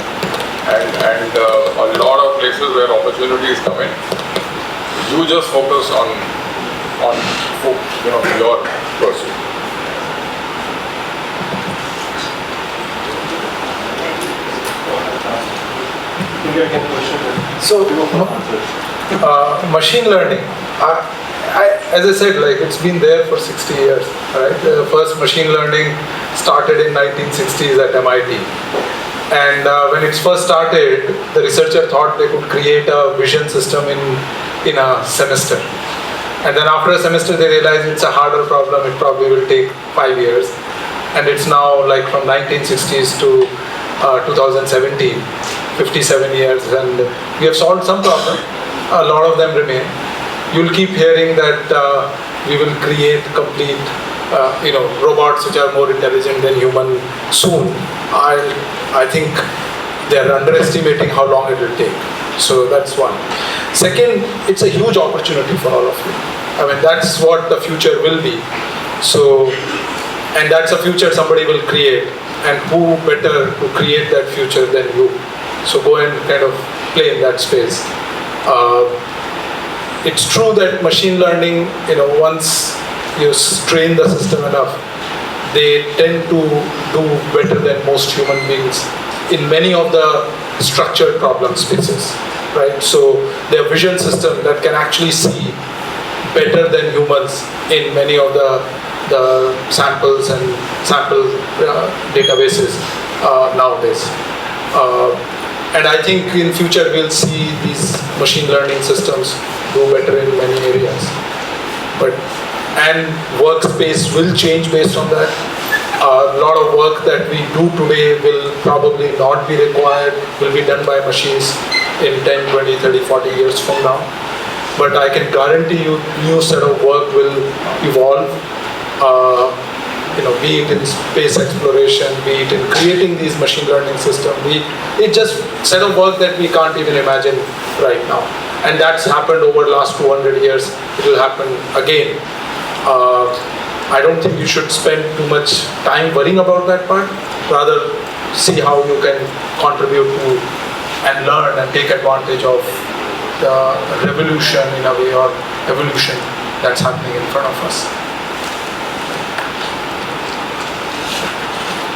and a lot of places where opportunities come in. You just focus on your pursuit. So, machine learning. As I said, like it's been there for 60 years, right? The first machine learning started in 1960s at MIT. And when it first started, the researcher thought they could create a vision system in a semester. And then after a semester, they realized it's a harder problem. It probably will take 5 years. And it's now like from 1960s to 2017, 57 years. And we have solved some problem. A lot of them remain. You'll keep hearing that we will create complete, robots which are more intelligent than human soon. I think they're underestimating how long it will take. So that's one. Second, it's a huge opportunity for all of you. I mean, that's what the future will be. So, and that's a future somebody will create. And who better to create that future than you? So go and kind of play in that space. It's true that machine learning, once you train the system enough, they tend to do better than most human beings in many of the structured problem spaces, right? So their vision system that can actually see better than humans in many of the samples and sample databases nowadays. And I think in future we'll see these machine learning systems do better in many areas. And workspace will change based on that. A lot of work that we do today will probably not be required, will be done by machines in 10, 20, 30, 40 years from now. But I can guarantee you new set of work will evolve. Be it in space exploration, be it in creating these machine learning systems, it's just set of work that we can't even imagine right now. And that's happened over the last 200 years. It will happen again. I don't think you should spend too much time worrying about that part. Rather, see how you can contribute to and learn and take advantage of the revolution in a way, or evolution that's happening in front of us.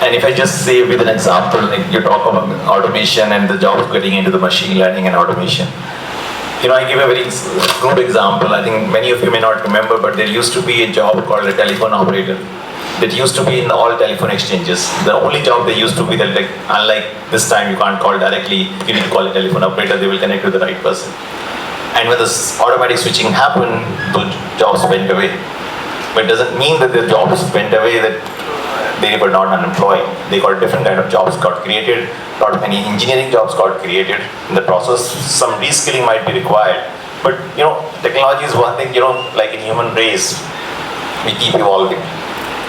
And if I just say with an example, like you talk about automation and the jobs getting into the machine learning and automation. I give a very crude example. I think many of you may not remember, but there used to be a job called a telephone operator that used to be in all telephone exchanges. The only job they used to be that, like, unlike this time you can't call directly, you need to call a telephone operator, they will connect to the right person. And when this automatic switching happened, those jobs went away. But it doesn't mean that the jobs went away, that they were not unemployed. They got different kind of jobs got created. Not many engineering jobs got created. In the process, some reskilling might be required. But technology is one thing. Like in human race, we keep evolving,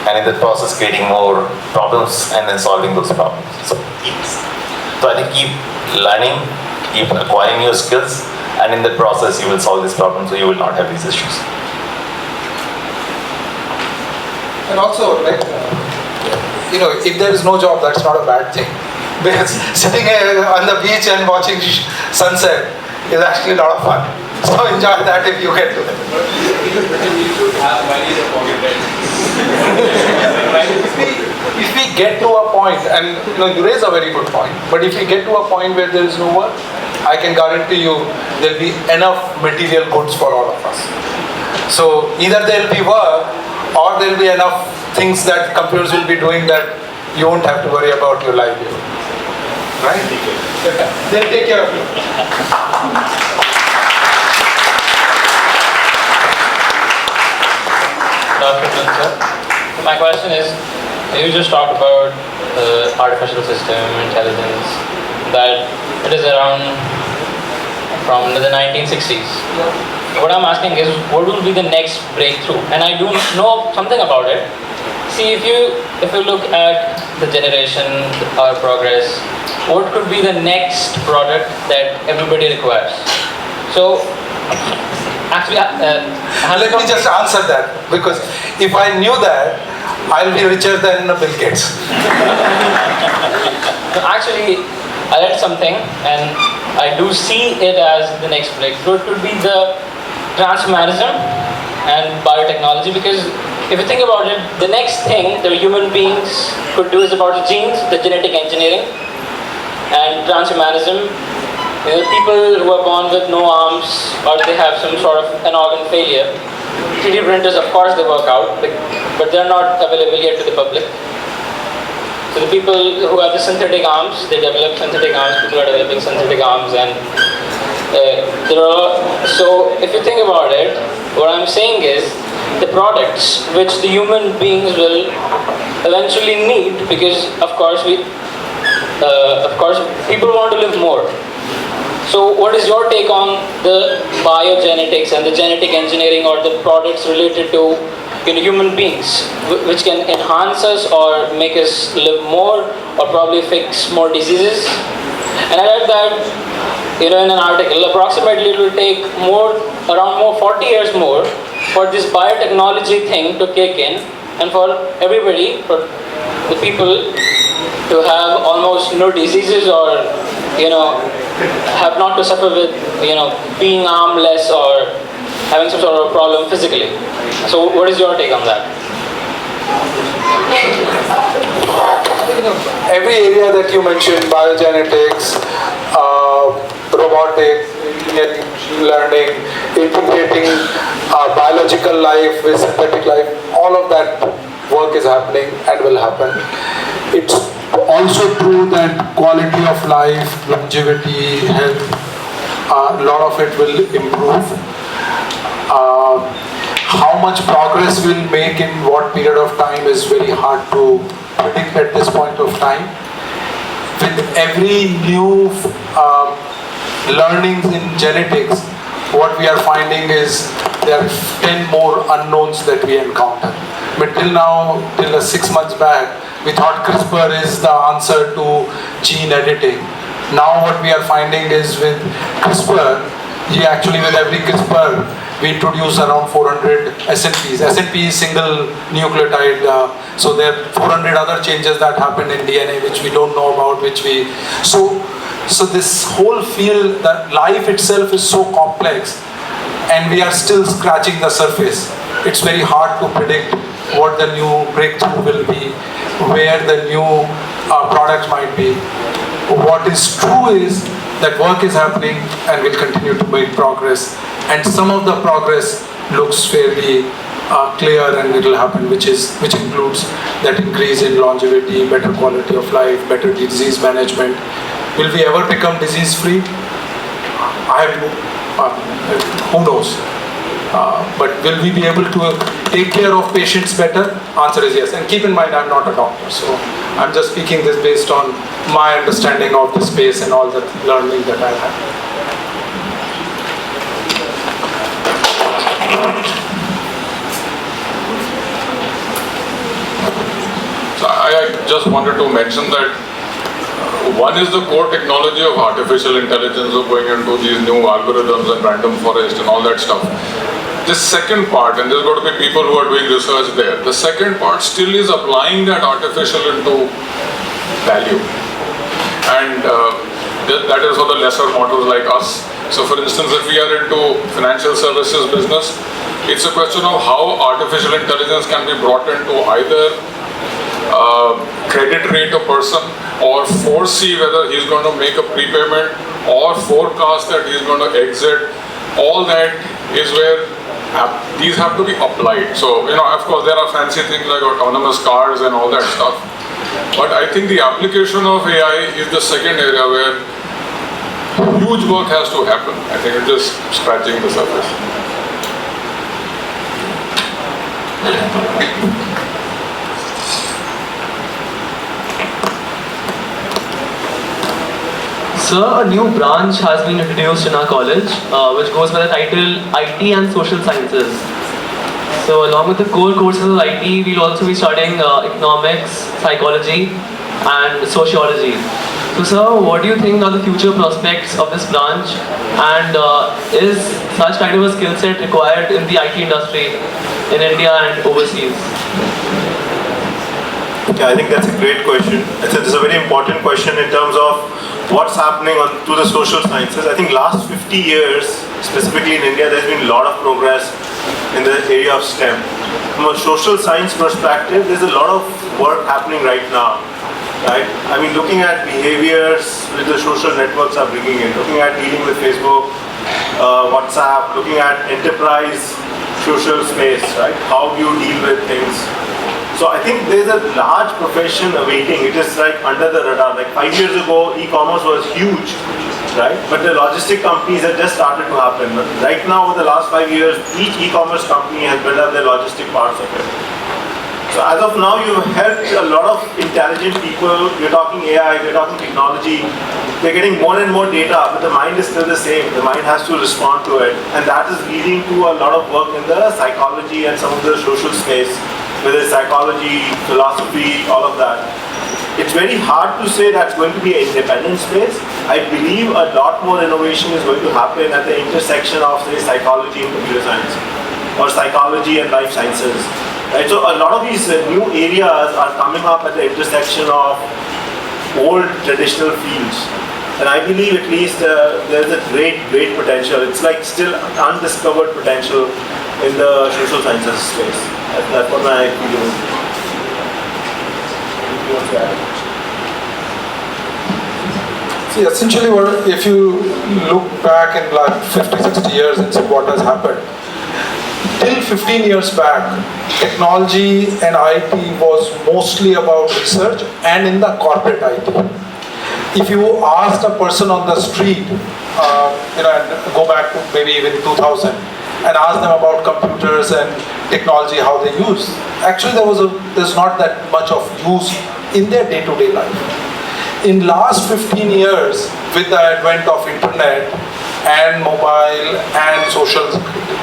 and in the process, creating more problems and then solving those problems. So I think keep learning, keep acquiring new skills, and in the process, you will solve these problems. So you will not have these issues. And also, like, if there is no job, that's not a bad thing. Because sitting on the beach and watching sunset is actually a lot of fun. So enjoy that if you get to it. You should have money in the pocket. If we get to a point, and you raise a very good point, but if we get to a point where there is no work, I can guarantee you there'll be enough material goods for all of us. So either there'll be work, or there'll be enough things that computers will be doing that you won't have to worry about your livelihood. Right? They'll take care of you. Dr. Sir, my question is, you just talked about artificial system intelligence, that it is around from the 1960s. What I'm asking is, what will be the next breakthrough? And I do know something about it. See, if you look at the generation, our progress, what could be the next product that everybody requires? So Actually, let me just answer that, because if I knew that, I'll be richer than Bill Gates. actually, I read something and I do see it as the next breakthrough. It could be the transhumanism and biotechnology, because if you think about it, the next thing the human beings could do is about the genes, the genetic engineering, and transhumanism. People who are born with no arms or they have some sort of an organ failure, 3D printers, of course, they work out, but they're not available yet to the public. So the people who have the synthetic arms, they develop synthetic arms. People are developing synthetic arms, and so if you think about it, what I'm saying is the products which the human beings will eventually need, because of course people want to live more. So what is your take on the biogenetics and the genetic engineering or the products related to human beings, which can enhance us or make us live more or probably fix more diseases? And I read that in an article, approximately it will take around 40 years more for this biotechnology thing to kick in, and for everybody, for the people to have almost no diseases, or have not to suffer with being armless or having some sort of problem physically. So what is your take on that? Every area that you mentioned, biogenetics, robotics, engineering, machine learning, integrating biological life with synthetic life, all of that work is happening and will happen. It's also true that quality of life, longevity, health, a lot of it will improve. How much progress we'll make in what period of time is very hard to predict at this point of time. With every new learnings in genetics, what we are finding is there are 10 more unknowns that we encounter. But till 6 months back, we thought CRISPR is the answer to gene editing. Now what we are finding is with CRISPR, with every CRISPR, we introduce around 400 SNPs. SNP is single nucleotide, so there are 400 other changes that happen in DNA which we don't know about, so this whole field, that life itself is so complex, and we are still scratching the surface. It's very hard to predict what the new breakthrough will be, where the new products might be. What is true is that work is happening and will continue to make progress, and some of the progress looks fairly clear, and it will happen, which includes that increase in longevity, better quality of life, better disease management. Will we ever become disease free? Who knows? But will we be able to take care of patients better? Answer is yes. And keep in mind, I'm not a doctor, so I'm just speaking this based on my understanding of the space and all the learning that I've had. So I just wanted to mention that one is the core technology of artificial intelligence, of going into these new algorithms and random forest and all that stuff. The second part, and there's got to be people who are doing research there, the second part still is applying that artificial into value. And that is for the lesser mortals like us. So for instance, if we are into financial services business, it's a question of how artificial intelligence can be brought into either credit rate a person, or foresee whether he's going to make a prepayment, or forecast that he's going to exit. All that is where these have to be applied. So, of course, there are fancy things like autonomous cars and all that stuff. But I think the application of AI is the second area where huge work has to happen. I think it's just scratching the surface. Sir, a new branch has been introduced in our college, which goes by the title IT and Social Sciences. So along with the core courses of IT, we'll also be studying economics, psychology, and sociology. So sir, what do you think are the future prospects of this branch, and is such kind of a skill set required in the IT industry in India and overseas? Yeah, I think that's a great question. It's a very important question in terms of what's happening to the social sciences. I think last 50 years, specifically in India, there's been a lot of progress in the area of STEM. From a social science perspective, there's a lot of work happening right now. Right? I mean, looking at behaviors which the social networks are bringing in, looking at dealing with Facebook, WhatsApp, looking at enterprise social space, right? How do you deal with things? So I think there's a large profession awaiting. It is like under the radar. Like 5 years ago, e-commerce was huge, right? But the logistic companies have just started to happen. Right now, over the last 5 years, each e-commerce company has built up their logistic parts of it. So as of now, you've helped a lot of intelligent people. You're talking AI, you're talking technology. They're getting more and more data, but the mind is still the same. The mind has to respond to it. And that is leading to a lot of work in the psychology and some of the social space, whether it's psychology, philosophy, all of that. It's very hard to say that's going to be an independent space. I believe a lot more innovation is going to happen at the intersection of, say, psychology and computer science, or psychology and life sciences. Right? So a lot of these new areas are coming up at the intersection of old traditional fields. And I believe at least there's a great potential. It's like still undiscovered potential in the social sciences space. That's what my feeling is. See, essentially, if you look back in like 50, 60 years and see what has happened, till 15 years back, technology and IT was mostly about research and in the corporate IT. If you asked a person on the street, and go back to maybe even 2000, and ask them about computers and technology, how they use, actually there's not that much of use in their day-to-day life. In last 15 years, with the advent of internet and mobile and social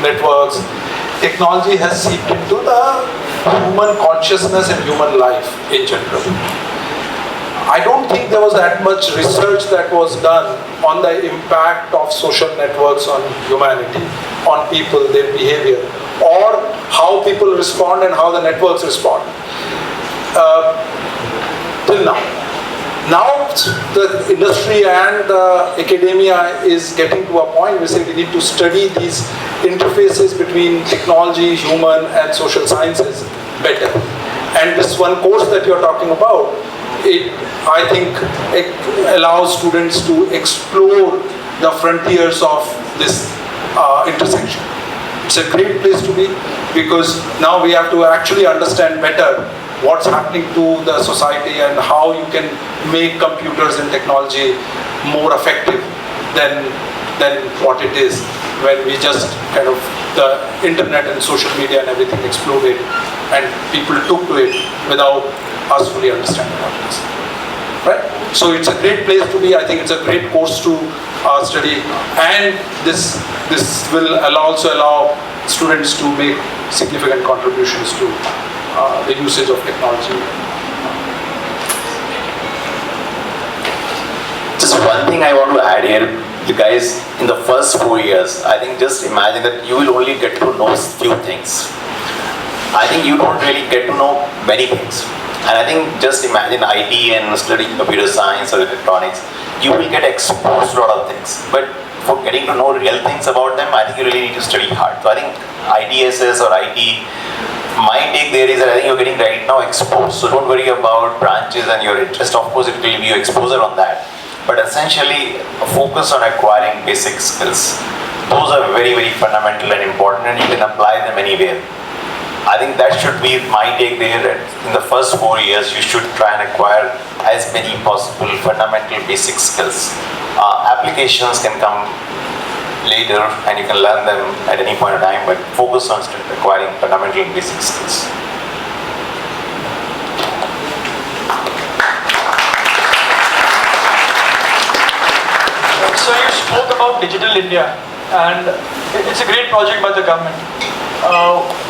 networks, technology has seeped into the human consciousness and human life in general. I don't think there was that much research that was done on the impact of social networks on humanity, on people, their behavior, or how people respond and how the networks respond. Till now. Now the industry and the academia is getting to a point where we need to study these interfaces between technology, human and social sciences better. And this one course that you're talking about, I think it allows students to explore the frontiers of this intersection. It's a great place to be because now we have to actually understand better what's happening to the society and how you can make computers and technology more effective than what it is when we just kind of, the internet and social media and everything exploded and people took to it without us fully understanding what it is. Right? So it's a great place to be. I think it's a great course to study, and this will also allow students to make significant contributions to the usage of technology. Just one thing I want to add here, you guys, in the first 4 years, I think just imagine that you will only get to know few things. I think you don't really get to know many things. And I think just imagine IT and studying computer science or electronics, you will get exposed to a lot of things. But for getting to know real things about them, I think you really need to study hard. So I think ITSS or IT, my take there is that I think you're getting right now exposed. So don't worry about branches and your interest. Of course, it will give you exposure on that. But essentially, focus on acquiring basic skills. Those are very, very fundamental and important, and you can apply them anywhere. I think that should be my take there, that in the first 4 years, you should try and acquire as many possible fundamental basic skills. Applications can come later and you can learn them at any point in time, but focus on acquiring fundamental basic skills. So you spoke about Digital India, and it's a great project by the government.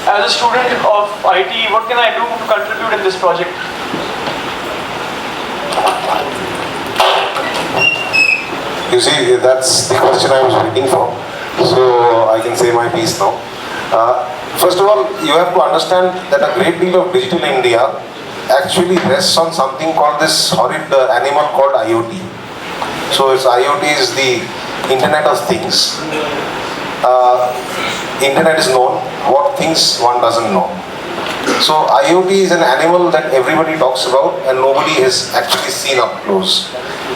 As a student of IT, what can I do to contribute in this project? You see, that's the question I was waiting for. So I can say my piece now. First of all, you have to understand that a great deal of digital India actually rests on something called this horrid animal called IoT. So it's IoT is the Internet of Things. Internet is known, what things one doesn't know. So IoT is an animal that everybody talks about and nobody has actually seen up close.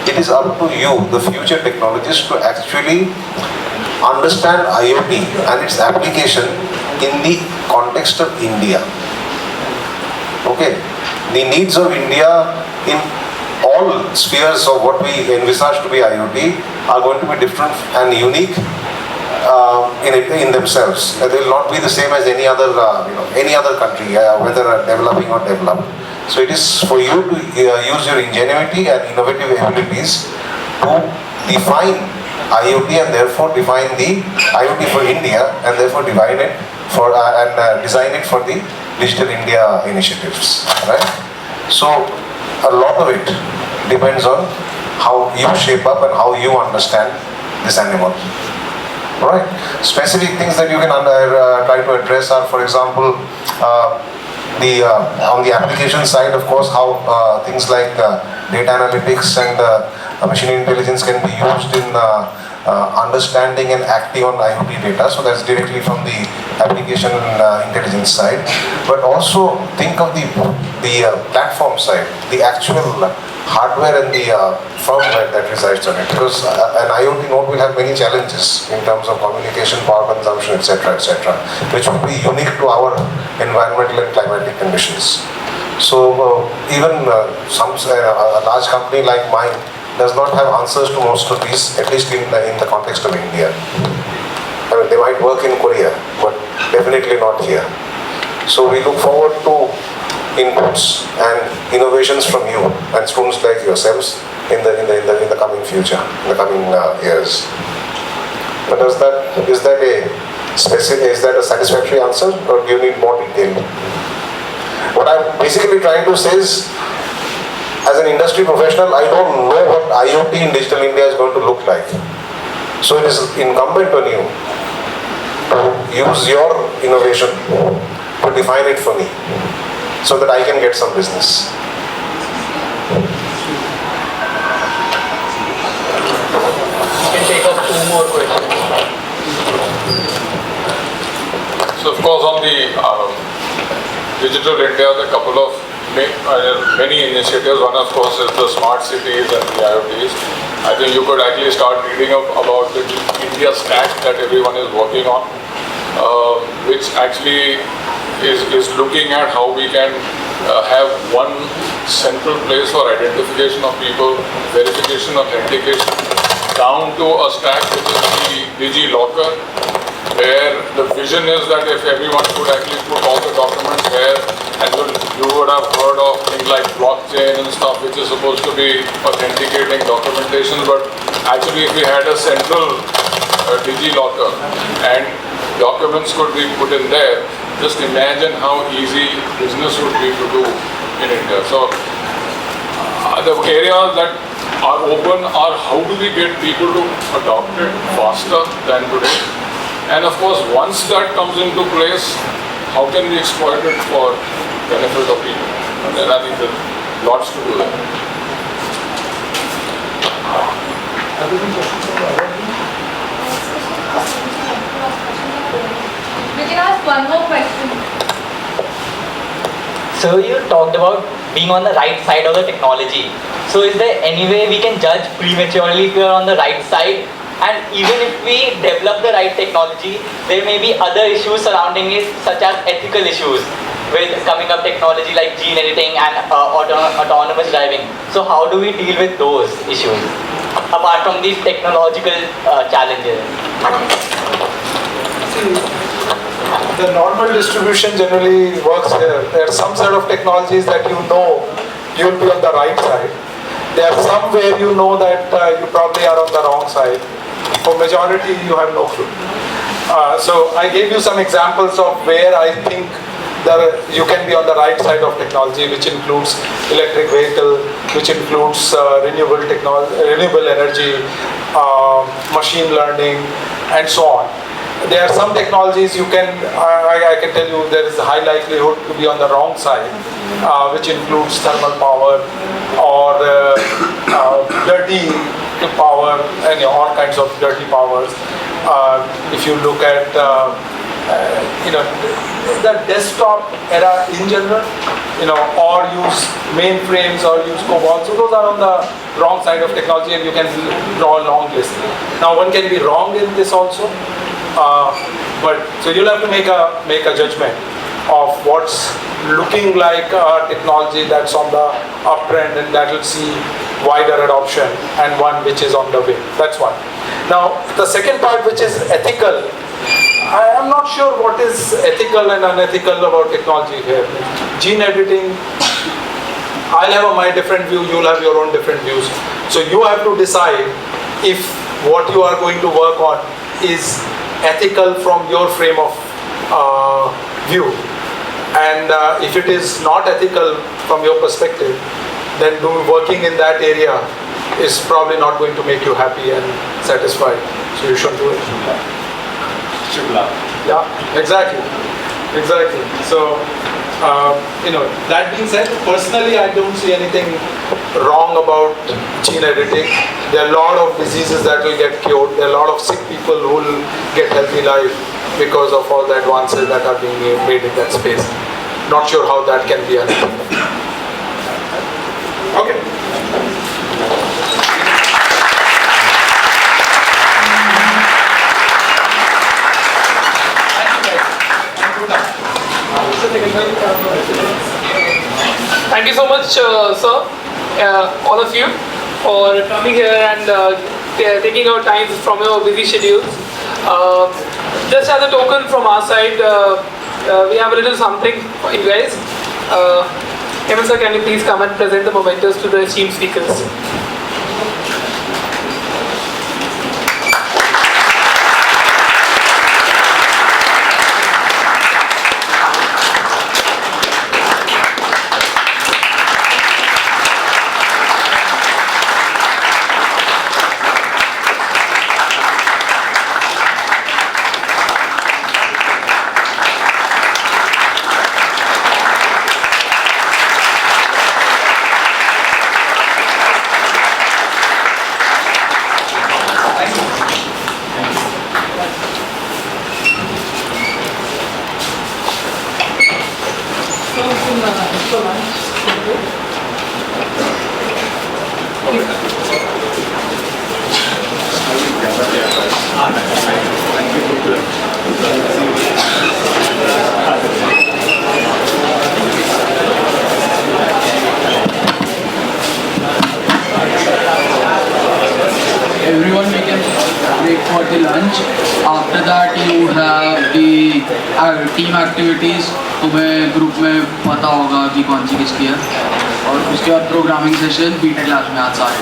It is up to you, the future technologists, to actually understand IoT and its application in the context of India. Okay, the needs of India in all spheres of what we envisage to be IoT are going to be different and unique in themselves. They will not be the same as any other country, whether developing or developed. So it is for you to use your ingenuity and innovative abilities to define IoT and therefore define the IoT for India and therefore define it for and design it for the Digital India initiatives. Right? So a lot of it depends on how you shape up and how you understand this animal. Right. Specific things that you can try to address are, for example, on the application side, of course, how things like data analytics and machine intelligence can be used in understanding and acting on IoT data. So that's directly from the application intelligence side. But also think of the platform side, the actual hardware and the firmware that resides on it. Because an IoT node will have many challenges in terms of communication, power consumption, etc., which will be unique to our environmental and climatic conditions. So even a large company like mine does not have answers to most of these, at least in the context of India. I mean, they might work in Korea, but definitely not here. So we look forward to inputs and innovations from you and students like yourselves in the coming future, in the coming years. But is that a satisfactory answer, or do you need more detail? What I'm basically trying to say is, as an industry professional, I don't know what IoT in Digital India is going to look like. So it is incumbent on you to use your innovation to define it for me, so that I can get some business. You can take up 2 more questions. So of course on the Digital India, there are a couple of many initiatives. One of course is the smart cities and the IoTs. I think you could actually start reading up about the India stack that everyone is working on, which actually is looking at how we can have one central place for identification of people, verification, authentication, down to a stack which is the DigiLocker, where the vision is that if everyone could actually put all the documents there, and you would have heard of things like blockchain and stuff, which is supposed to be authenticating documentation, but actually if we had a central DigiLocker and documents could be put in there, just imagine how easy business would be to do in India. So the areas that are open are how do we get people to adopt it faster than today, and of course once that comes into place, how can we exploit it for benefit of people? And then I think there's lots to do there. We can ask one more question. So you talked about being on the right side of the technology. So is there any way we can judge prematurely if we are on the right side? And even if we develop the right technology, there may be other issues surrounding it, such as ethical issues with coming up technology like gene editing and autonomous driving. So how do we deal with those issues, apart from these technological challenges? The normal distribution generally works here. There are some set of technologies that you know you'll be on the right side. There are some where you know that you probably are on the wrong side. For majority, you have no clue. So I gave you some examples of where I think you can be on the right side of technology, which includes electric vehicle, which includes renewable energy, machine learning, and so on. There are some technologies you can, I can tell you there is a high likelihood to be on the wrong side, which includes thermal power or dirty power and all kinds of dirty powers. If you look at the desktop era in general, or use mainframes or use COBOL, so those are on the wrong side of technology, and you can draw a long list. Now one can be wrong in this also. But so you'll have to make a judgment of what's looking like a technology that's on the uptrend and that will see wider adoption, and one which is on the way. That's one. Now the second part, which is ethical, I am not sure what is ethical and unethical about technology here. Gene editing, I'll have my different view, you'll have your own different views. So you have to decide if what you are going to work on is ethical from your frame of view, and if it is not ethical from your perspective, then working in that area is probably not going to make you happy and satisfied, so you shouldn't do it. Yeah, exactly. So that being said, personally I don't see anything wrong about gene editing. There are a lot of diseases that will get cured. There are a lot of sick people who will get healthy life because of all the advances that are being made in that space. Not sure how that can be unethical. Okay. Thank you so much, sir, all of you, for coming here and taking out time from your busy schedules. Just as a token from our side, we have a little something for you guys. Hemant sir, can you please come and present the mementos to the esteemed speakers? Everyone make a break for the lunch. After that you have the team activities. तुम्हें group में पता होगा कि कौन सी किसकी है, और उसके बाद प्रोग्रामिंग सेशन बीटा क्लास में आज सारे।